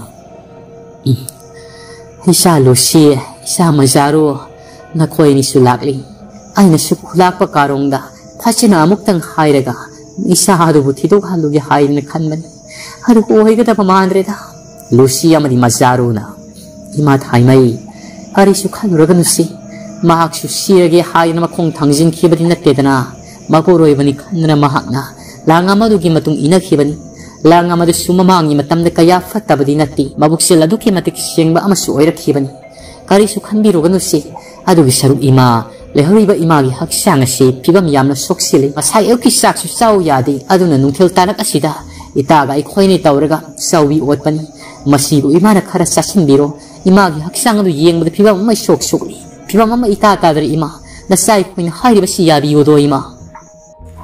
Isa Lucy, isa Mazaro. Nakoy ni sulakli. Ay nasukulak pa karong da. Pasina amuk tang hay raga. Isa hado butido halugi hay na kanman. Hado kuhay ka da pamahandre da. Lucia madi Mazaro na. Imat hay may. Ari sukhan raga nusi. Mahak susirage hay na makong tangjin kibadin na tedana. Mapuroy ba ni kanna mahak na. Langa madugi matong inakibani. Langa madu sumamang matam na kaya fatabadi nati. Mabuksil aduki matik siyang ba amasu oirakibani. Kari sukhan biro ganusi. Adugi saruk ima. Lehori ba imagi haksang si pibam yam na soksili. Masay o kisak su saw yadi. Aduna nung tiltanak asida. Itaga ikoy ni tawraga. Sawi otpani. Masibo ima na kara sasin biro. Imagi haksang adu yeng bada pibam may soksukli. Pibam ama itatadari ima. Nasay ko na hari ba si yabi yodo ima.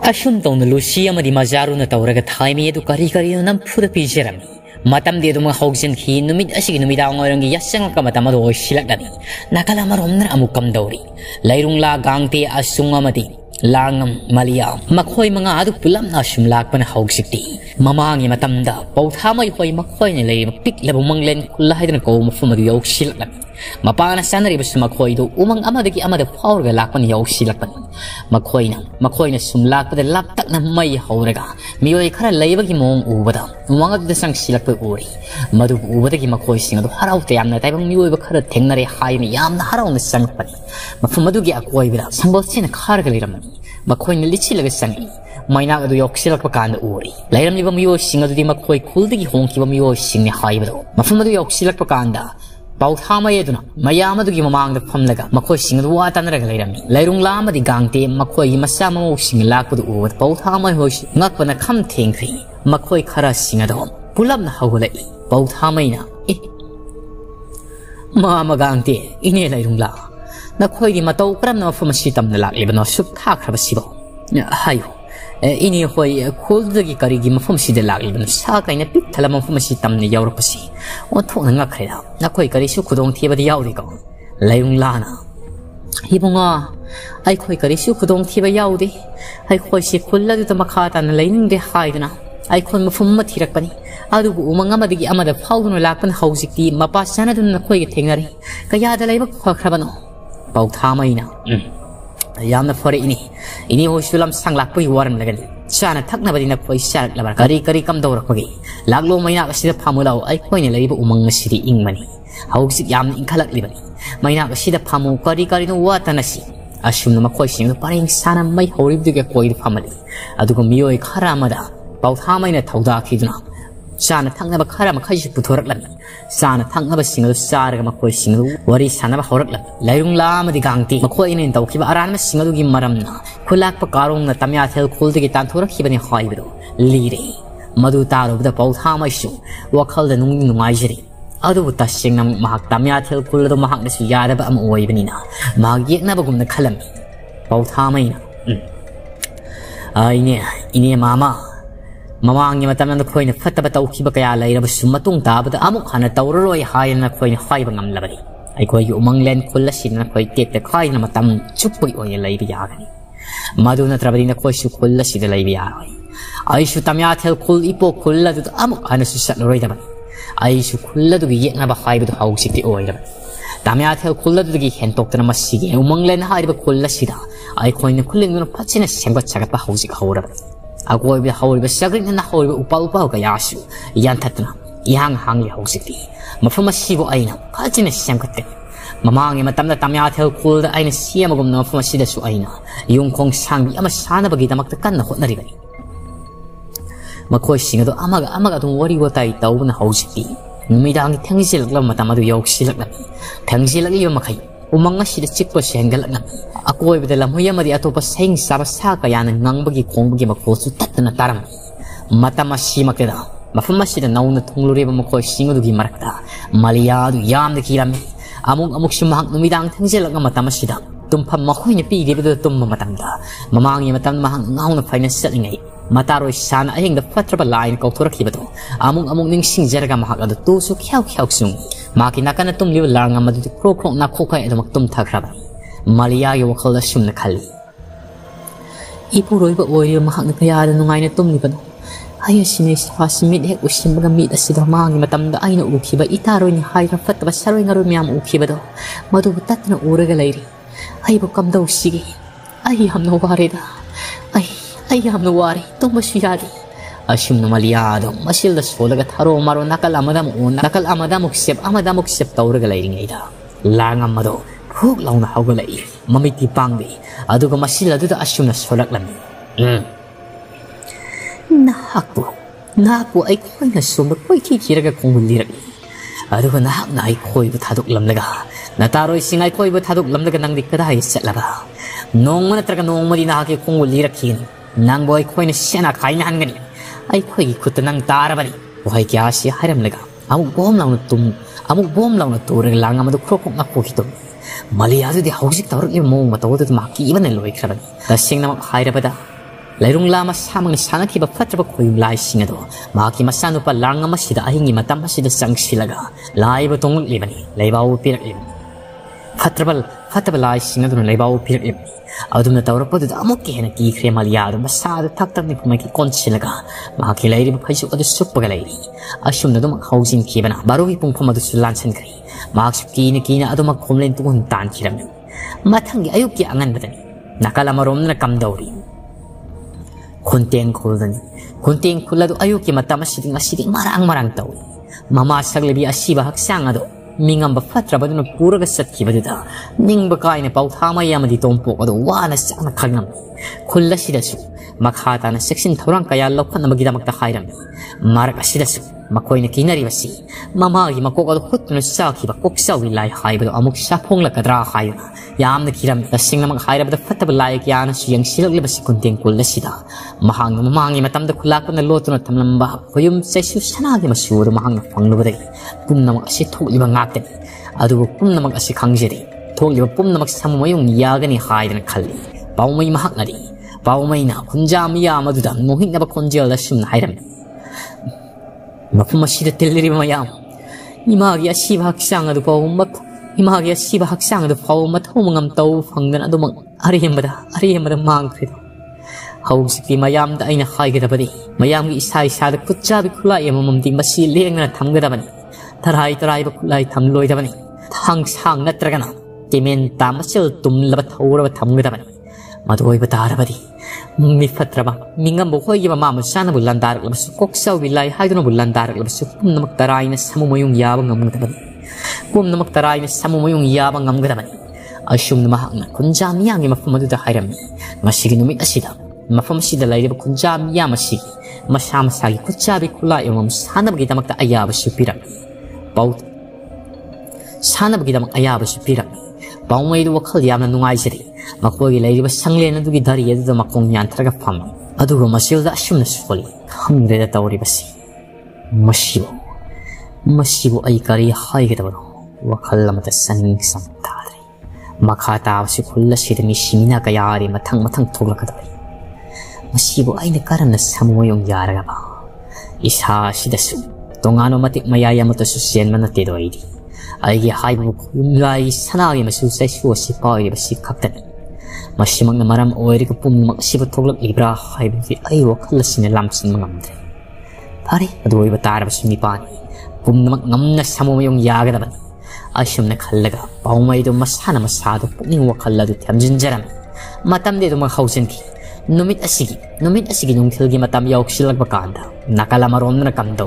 Asyum tong na Lucia madi Mazaro na tawraga tayo mi edu kari-kari na nampuda pijarami. Matam di mga hogsin ki numid asig numida ng orang yasang kamatama do silak dani. Nakalamarom na amukam dawri. Layrong lagang ti asunga mati. Langam maliyam. Makoy mga aduk pulam na sumlak pa na hogsik ti. Mamangi matamda. Pauthamay koy makoy nilay mapik labong manglen kulahay na ko mafumagyaw silak dani. Mapana sana rin basta makoy do umang amadagi amada power ga lakpan yaw silak dani. Makoy na sumlak pa da laptak na may hauraga. Miyoy kara laybagi mong ubada. Umangad na sang silak pa uri. Madug ubadagi makoy singa do haraw tayam na tayo bang miyoy ba kara tengnari hay na yam na haraw na sang pa. Mafumadugi akoy bila. Sangbal siya na kara galiram. Makoy na litsi laga sangi. May na do yok silak pa kanda uri. Layram ni ba miyoy singa do di makoy kuldagi hongki ba miyoy sing ni hay ba do. Mafumadu yok silak pa kanda. Pauthamay edu na mayama do gi mamang da phamlaga makoy singa do watan raga layram. Layrong lama di gangte makoy masama mo singa lakpa do uwat pauthamay hoy ngakpa na kham thengkri. Makoy khara singa do pulab na hawulai. Pauthamay na mama gangte ine layrong la. Nakoy di mataw karam na mafumasitam na lakliba no sup kakraba sibo. Hayo. Ini hoy kuldagi karigi mafumsida lakliba no sakay na piktala mafumasitam na yawrapasi. Ontok na ngakray na. Nakoy kari su kudong tiba di yawri ka. Layong lana. Hibunga. Ay koy kari su kudong tiba yawdi. Ay koy si kulla dito makata na layning de hay na. Ay koy mafumatirak pa ni. Adugo umang amadigi amada pao no lakpan hausik di mapasana dun nakoy tingari. Kaya dalay magkakraba no. Pauthamay na. Yam na fore ini. Ini ho sulam sang lakpoy waram lagan. Sana tak na ba din nakoy sarak labar. Kari kam dawrak pagi. Laglo may nakasida pamulaw ay koy nila iba umang nasiri ingmani. Hausik yam na ingkalak libani. May nakasida pamu kari no wata nasi. Asyum na makoy sing parang sana may horib diga koy family. Adugo miyoy karamada. Pauthamay na tawda kiduna. Sana Tangaba Kara Makashi Putoraklan, Sana Tangaba single Sara Makoi single, Wari Sanaba Horaklan, Lairung Lama the Ganti, Makoi in Tokiba Arama single Maramna, Kulak Pakarung, Tamiatel Kultigitan Torakibani Hybro, Liri, Madutar of the Pauthama show, Wakal the Nung Majeri. Adu tashing nam mahak Tamiatel Kulado Mahak Yaraba am Oibanina, Magit Nabagum the Kalam, Pauthamaina. Ini mama. Mama ang yamatan na koy na fata bataw kiba kaya lay na basumatong tabada amok hana tawroy hayan na koy na hay bangam labari ay koy umang len kulasin na koy tek na kay na matam chupoy oy lay biyagani madu na trabadi na koy su kulasin lay biyagay ay su tamyatel kul ipo kuladu amok hana susat roy daban ay su kuladu gi na ba hay badu haw siti oy daban tamyatel kuladu gi hentok na masige umang len hay ba kulasida ay koy na kulin na patsina sembat sagat pa haw sik hawra Ako ay hawal ba saglit na hawal ba upaw-upaw kaya aso yan tatna ihang-hang yaw siti mapamasibo ay na kasi na siyang katin mamangi matam na tamyatel kulda ay na siya magum na mapamasida su ay na yung kong sangbi ama sana bagita magtakan na hot na rigay makoy singa do amaga atong wari-watay tao na haw siti numidang tangsilak lang matamado yaw silak lang tangsilak iyo makay umanga sida chikpa senggal na ako ay badalam huyam adi ato pa sayang sabasa kaya nang bagi kong bagi magposo tatna taram mata masima keda mafamasida nauna tungluri ba makoy singo dugi marakta maliyado yam de kirami amok sumahak numidang tangsilak nga mata masida tumpam makoy na pigi bado tumma matanda mamangi matam mahang ngaw na finance ngay mataroy sana ayang da patra ba lain kau turak hibato among ning singjar ga mahak ado tuso kyaw sung makinakan na tumliw lang nga maduti krok na kokay ado magtum tagraba Malia yung wakal na siyum na kali. Ipuroy ba oy yung mahak na kaya na nungay na tumliban. Ay sinis pasimit hek usim magamit asida mangi matamda ay na uki ba itaroy ni hay rafat ba saroy nga rumiyam uki ba do. Madubutat na ura galayri. Ay bukam daw sige. Ay ham na wari da. Ay ham na wari. Itong masyari. Asyum na maliyado. Masil da solag at haro maro nakal amadamok siyap taura galayri ngay da. Langam mado. Huk lang na hawgalay, mamitipang di, aduga masila duda asyum na solak lami. Nahaku ay koy na sumag koy kikiraga kong mulirag. Aduga nahak na ay koy batadok lamlaga. Nataroy singay koy batadok lamlaga nang di kadahay sa laga. Noong manatraga noong mali nahaki kong mulirag hin, nang boy koy na siya na kainahan gani, ay koy ikuta ng tarabali. Buhay kaya siya haram laga. Amok bom lang na turang lang ang madukrokok na kuhitom. Maliyado di hausik taurok yung mong matawad at makiiban na loy kraban. Tasing na makahira pa da. Layrong lamas hamang sana kiba patraba ko yung lai singa do. Makimasano pa lang nga masida ahingi matam masida sang silaga. Lai ba tong libani. Lai ba upirak libani. Patraba lai singa do lai ba upirak libani. Adum na taurok pa do amok kihe na kikre maliyado. Masada tak ni kumaki kon silaga. Makilayri ba paisok ado sup pagalayri. Asyum na do maghausin kiba na. Baro ipong pamadusulan san kari. Maksud kina ado magkomplain tungkol tan kiram. Matanggi ayok ki angan batani. Nakalamarom na kamdawri. Kunting kulado ayok ki matamasiding marang taw. Mamasag labi asiba haksang ado. Mingam ba fatra ba doon pura gasat kiba dita. Ning ba kain na pauthama yama dito umpok ado wala sa nakagam. Kula sidasu. Makhata na seksin taurang kaya laupan na magida magtakairam. Marak asidasu. Makoy na kinaribasi. Mamagi makokado hut na sa kiba koksa wilay hay ba amok sa pong lakadra hay na. Yam na kiram tasing na maghayra ba fata balay kaya na siyang silag libasi kunting kula sida. Mahang na mamangi matamda kulako na loto na tamlamba. Kuyum sa susanagi masuro mahang na panglubaday. Pum na mag-asito libang atin. Ado pum na mag-asik hangjeri. Tog liba pum na magsamayong yaga ni hay na kali. Pao may mahak na di. Pao may na kunjami yamadudan muhing na ba kunjel na siyum na hayram. Mapumasida tiliri mayam. Imagi asiba haksang ado pa umat. Imagi asiba haksang ado pa umat humangam tau fangdan ado mang ariyam bada mangkrido. Hausiki mayam da ay nakay gada badi. Mayam gi isa da kutsabi kulay mamamdi masileng na tam gada bani. Taray ba kulay tamloy da bani. Tang sang na tragana. Timen tamasil tumlabat haura ba tam gada bani. Madoy ba tara badi. Mifatraba, mingam bukoy yung mama sana bulan darak labas koksaw wilay hay doon bulan darak labas pum na magtaray na samo mo yung yabang ng mga taban. Pum na magtaray na samo mo yung yabang ng mga taban. Asyum na mahang na kunjami yang yung mapamaduda hayram. Masigin umit asida. mafamsida lairib kunja miyamasi masa masagi kuchabi kula yongam sanabagi damakta ayaba supira pau sanabagi damak ayaba supira pau mai du wakhal yamna nungai jeri makogi lairib sanglena dugi dari yadu makong yantraga pham adugo masilda asumna soli khangre da tawribasi masibo ay kari haigedabano wakhal amata saning samtadre makhata absi khulla sidami simina kayari mathang thoglakadabari masibo ayna karamna samoyong yaraga ba isa sidasu tongano matik mayaya mata susien manate do aidi aigi haibu yumlai sanagi masu saisu sipai basi khaptan masimang na maram oiri ko pummak sibo thoglak libra haibu ai wakhal sine lamsin mangamdre pare adoi batar basuni pani pumnak ngamna samoyong yaga daban asumna khallaga paumai do masana masado pukning wakhalla du thamjinjaram matam de do ma khausinki numit asigi nungthilgi matam yauksilak bakanda nakala maromna kamdo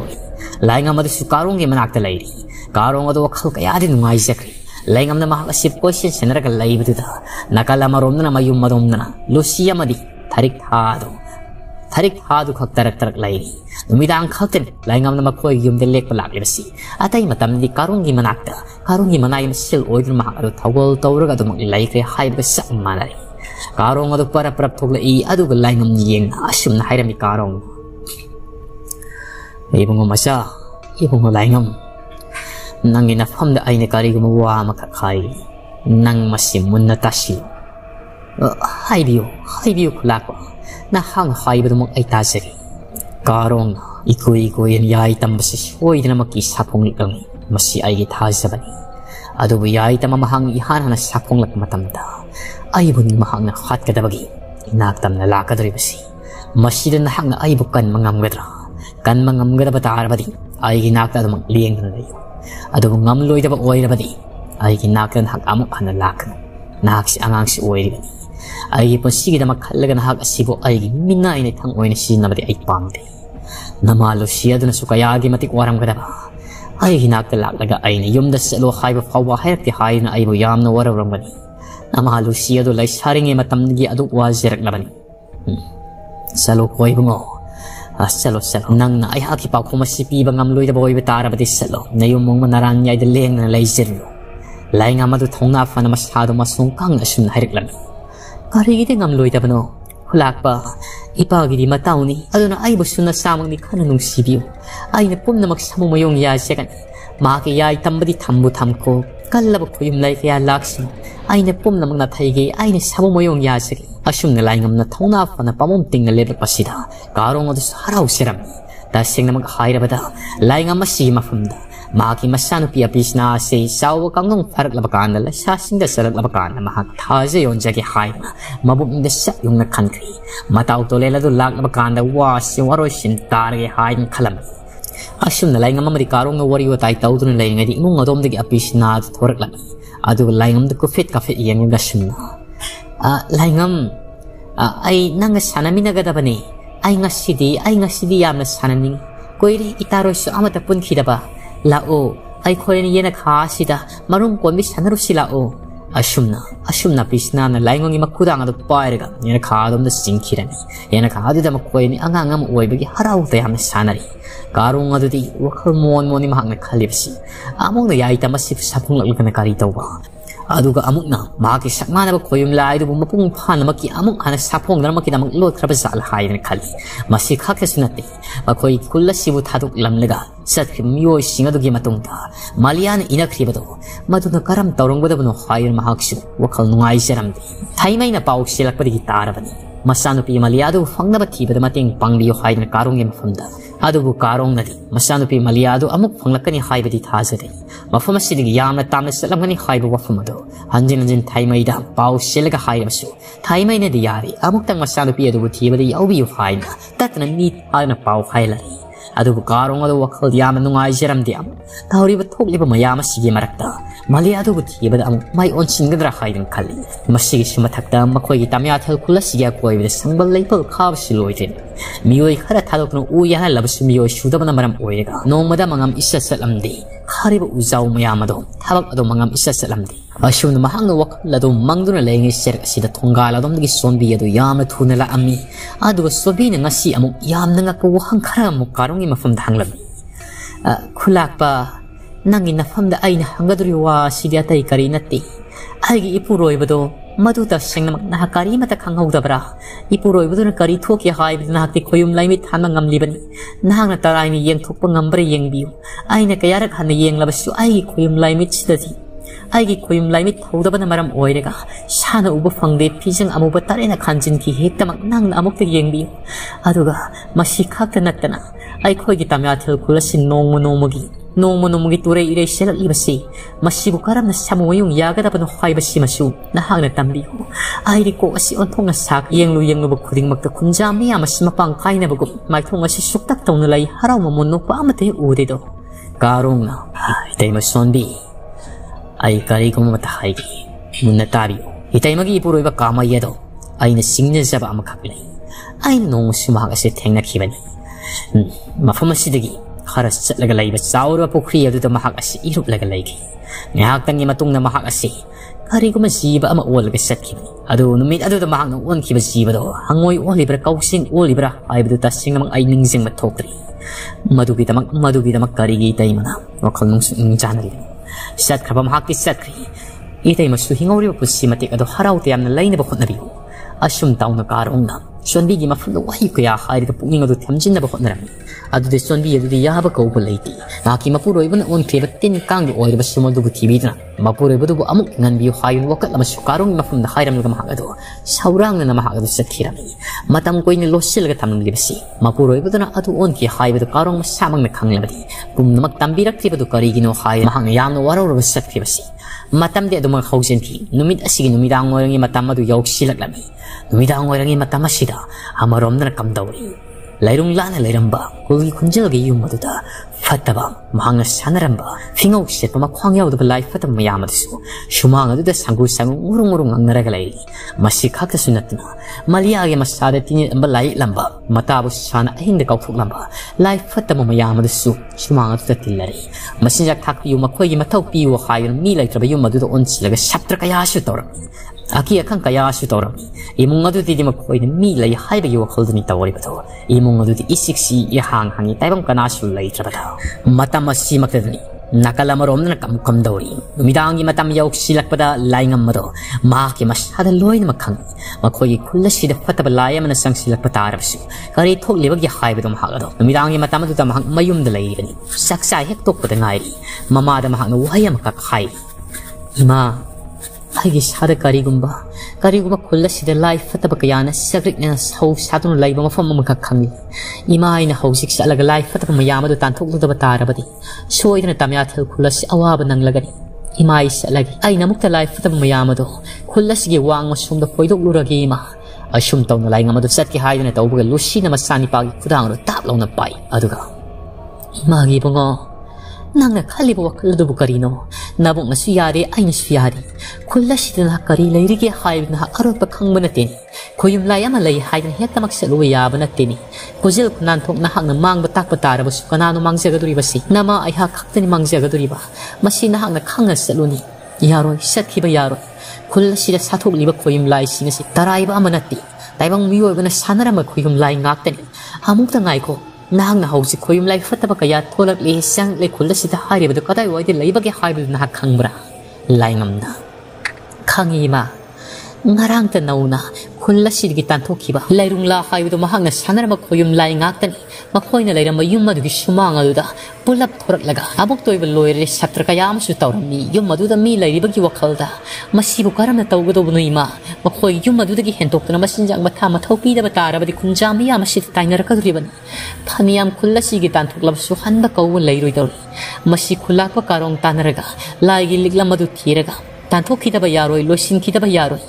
lainga madu sukarong gi manakta lairi karong ado wakhal kaya di nungai sakri laingam na mahak asip question senaraga laibu da nakala maromna mayum madomna lucia madi tarik hadu khak tarak lairi numidang khakten laingam na makoi yumde lek palak lebasi atai matam di karong gi manai masil oidur mahak ado thawal tawraga do mak laikre haib sa manari karong ado para thogla I adu ga laingam yeng asum na hairami karong ibungo masa ibungo laingam nangina famda aine kari gumo wa makakai nang masim munna tashi haibiyo kulako na hang haibu mo ay tasari karong iko yan yai tambasi hoy na maki sapong likang masi ay gitasabani adu bu yai tamamahang ihana na sapong lak matamda ay bun mahang na khat kadabagi inaktam na lakadri basi masida na hang na ay bukan mangamgadra batarabadi ay ginakta adu magliyeng na layo adu bu ngamloy daba oy rabadi ay ginakta na hak amok hana lakan naksi angang si oy ribani ay pasigi da makhallaga na hak asibo ay minay na thang oy na sinabadi ay pamde namalo siya do na sukayagi matik waram kadaba ay ginakta laklaga ay na yumda sa lo khayba fawa hayakti hay na ay bu yam na waram bani namalo siya do lay saring ay matamnigi adu wazirak labani salo koy bungo salo nang na ay haki pa kumasipi bang amloy da boy betara bati salo na yung mong manarang niya ay daleng na lay zero lay nga madu thong na fa na masyado masungkang asun harik lang karigite ngamloy da bano hulak pa ipagidi mataw ni ado na ay buso na samang ni kananong sibiyo ay na pum na magsamo mo yung yasyakan makiyay tambadi tambu tamko kalabak ko yung lay kaya laksi ay na pum na magnataygi ay na samo mo yung yasyak asum na layngam na thong na fa na pamunting na lebak pasida karong ado sa haraw siram dasing na maghayra bada layngam masigi mafamda maki masano pia pisna se sawa kangong farak labakan la sasing da sarak labakan na mahak thaje yon jagi haima mabum da sa yung nakhankri mataw to lela do lag labakan da was yung waro sin targe haim khalam asum na laingam amari karong na wari watai taw dun lai ngadi imong adom dagi apisna thorak la adu laingam da ko fit ka fit yang gasum laingam ay nang sanamina gada bani ay ngasidi yamna sananing koiri itaro su amata pun khidaba lao ay koyni yena khasida marum kon bi sanaru silao asumna pisna na laingongi makudang ado pairega yena khadom da singkhirani yena khadu da makoyni angangam oibagi harau ta yamna sanari karung ado di wakhal moni mahakna khalibsi among na yai tamasip sapung laglakana kari tawba aduga amuk na maki sakmana ba koyum lai du mapung phan maki amuk ana sapong na maki damang lot khaba zal haiden khali masi khakhe sunate ba koi kulla sibu thaduk lamlega sat khimyo singa du gi matung ta malian ina khriba do maduna karam tawrong ba no hair mahaksu wakhal nungai seram thaimai na pau silak padi tarabani masano pi maliadu fangna ba thiba mating pangbiyo haiden karong em famda adubu karong nadi masano pi maliadu amuk fanglakani haibadi thazade mafama sidigi yamna tamna salamgani haibu wafamado hanjin thaimai da pau selaga haibasu thaimai na diyari amuk tang masano pi adubu thibadi yaubi haina tatna ni ana pau hailari adubu karong adu wakhal yamna nungai jeram diam tawri ba thokliba mayama sige marakta mali adubu thibada amuk mai on singadra haiden khali masigi simathakta makhoi gi tamya thal khula siga koibida sangbal leipal khab siloite miyoi khara thalokno u yana labsu miyoi sudabana maram oega nomada mangam issa salamdi hariba uzau mayamado thabak ado mangam isa salamdi ashun mahang no wak lado mangduna lengi ser sida thongala dom gi sonbi ado yamna thuna la ami adu sobi na ngasi amuk yamna nga ko wahang khara amuk karungi mafam dhanglam khulakpa nangi nafam da aina hangaduri wa sidia tai kari natti aigi ipuroi bado madu ta sengna na kari mata khanghau da bra ipuroi bado na kari thoki hai bidna hakti khoyum laimit hanma ngamli bani nahang na tarai ni yeng thokpa ngambre yeng biu aina kayarak han yeng labasu aigi khoyum laimit sidati aigi khoyum laimit thodaba na maram oirega sana uba phangde pijang amuba tarena khanjin ki hektamak nang na amuk te yeng biu aduga masi khakta natana ai khoi gi tamya thel khulasin nongmo nongmogi nongmo nongmogi ture ire selak ibasi masibu karam na samuwayung yagada pano haibasi masu nahang na tambiu ai ri ko asi onthong na sak yenglu ba khuding makta kunjami amasi mapang kai na bagu mai thong asi suktak tawna lai haraw mamunno pa amate ude do karong na itay masonbi ai kari ko mata haigi munna tabi itay magi ipuro iba kamay do ay na singna jaba amakapilay ay nong sumahag asi tengna kibani mafamassidagi kharas chatlaga laiba saura pokri aduda mahak asi irup laga laigi ngahaktan gi matung na mahak asi kari ko masiba ama olga satkibani adu numit aduda mahak na on kiba jiba do hangoy olibra kausing olibra ay budu tasing namang ay ningsing matokri madugi tamak kari gi itay mana wakal nung janari sat kraba mahak ki satkri itay masu hingawri ba pusi matik ado haraw tiyam na lain na bakot na biyo asum taw na karong na sonbi gi mafulo wahi kaya hari ka punging ado tiyamjin na bakot na rami adu de sonbi adu de yaba ka upo laiti naki mapuro iba na on kriba tin kang di oira ba sumal dubu tibi na mapuro iba dubu amuk ngan biyo hayun wakat na masu karong mafum na hayram na mahak ado saurang na mahak ado satkirami matam koy ni losil ka tamang libasi mapuro iba na adu on ki hayba do karong masamang na kang labadi pum na magtambirak kriba do karigino hay mahang yam na waraw ra satkibasi matam de adu mga khawsin ki numit asigi numidang orangi matam adu yauk silak lami numidang orangi matam asida amarom na kamdawri lairung lana lairamba kulgi kunjalgi yum maduda fataba mahang sanaramba fingaw set pama khwangyaw do life fatam mayam adu shumang adu da sangu urung angnaraga lai masi khakta sunatna malia ge masada tini amba lai lamba matabu sana hinda kauthuk lamba life fatam mayam adu shumang adu da tillari masinjak thakpi yum khoi gi mathau pi wa khayun mi lai traba yum madu do on chilaga saptra kaya shu toram aki akan kaya shu toram imung adu di makhoi ni mi lai haiba yu kholdni tawari bato imung adu di isiksi ya hangi taibam kana shu lai traba matam asi makdani nakala marom na kam dawri numidangi matam yauk silakpada laingam mado ma ki masada loin makhang makhoi khulla sida fataba layam na sang silakpata arabsu kari thok libag ya haiba dum hagado numidangi matam du tam mayum da laibani saksa hek tok pada ngairi mama da mahang wayam ka khai ima aigi sada karigumba khulla sida life fataba kayana sagrik na sau satun laiba mafam makak khangi ima ina hausik sa alaga life fataba mayama do tanthok lu da batarabadi soidna tamya thal khulla si awaba nang lagani ima isa lagi ai namukta life fataba mayama do khulla si wang masum da foidok luragi ima asum taw na lai ngamadu satki haidna tawbuga lusi na masani pagi kudang ro tap law na pai aduga ima gi bongo nang na khali bo wakal do bukarino nabong na siyari ay na siyari khulla sidana kari lairi ge haib na arot pa khang banatin koyum lay ama lay haid na hekta maksalu ya banatini kujil kunan thok na hang na mang batak patara basu kanano mangjaga duri basi nama ay ha khaktani mangjaga duri ba masi na hang na khang na saluni yaroi sakhi ba yaroi khulla sida sathok liba koyum lay singa si tarai ba amanati taibang miyo bana sanara ma koyum lay ngaktani amuk ta ngai ko nahang na hausi koyum lai fataba kaya tholak le sang le khulla sida hari badu kadai wai de leibage haibu na khangbra laingam na khangi ma ngarang ta nauna khulla sidgi tanthokiba lairung la haibu do mahang na sanara ma koyum lai ngaktan ma khoina lairam yum madu gi sumang aluda pulap thorak laga abok toiba loire satra kaya am su tawrami yum madu da mi lairibagi wakhalda masibu karam na tawgado bunui ma ma khoi yum madu gi hentok na masinjang matha ma thopi da batara badi kunjami ya masit tainar ka duriban phaniyam khulla sigi tanthok lab su hanba kaw lairoi dawri masi khulla pa karong tanaraga laigi liglam madu thiraga tanthok khidaba yaroi losin khidaba yaroi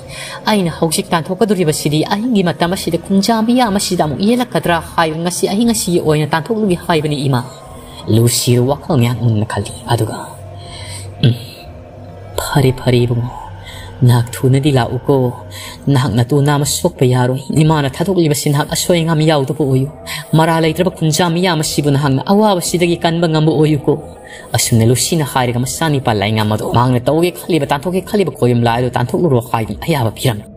aina hausik tanthok ka duriba sidi ahingi matama sidi kunjami ya masida mu yela kadra hai ngasi ahinga si oina tanthok lugi hai bani ima lusi wakal nya un khali aduga phari bungo Nahak thuna di lau ko. Nahak na tu na masok pa yaro. Ima na tatok liba si nahak asoy nga miyaw to po uyo. Maralay traba kunja miya masibo nahak na awa sidagi kan ba nga mo uyo ko. Asun na lusi na kari ka masani palay nga mado. Mahang na tawag kaliba tantok kaliba ko yung layo tantok luro kay ayaba piram.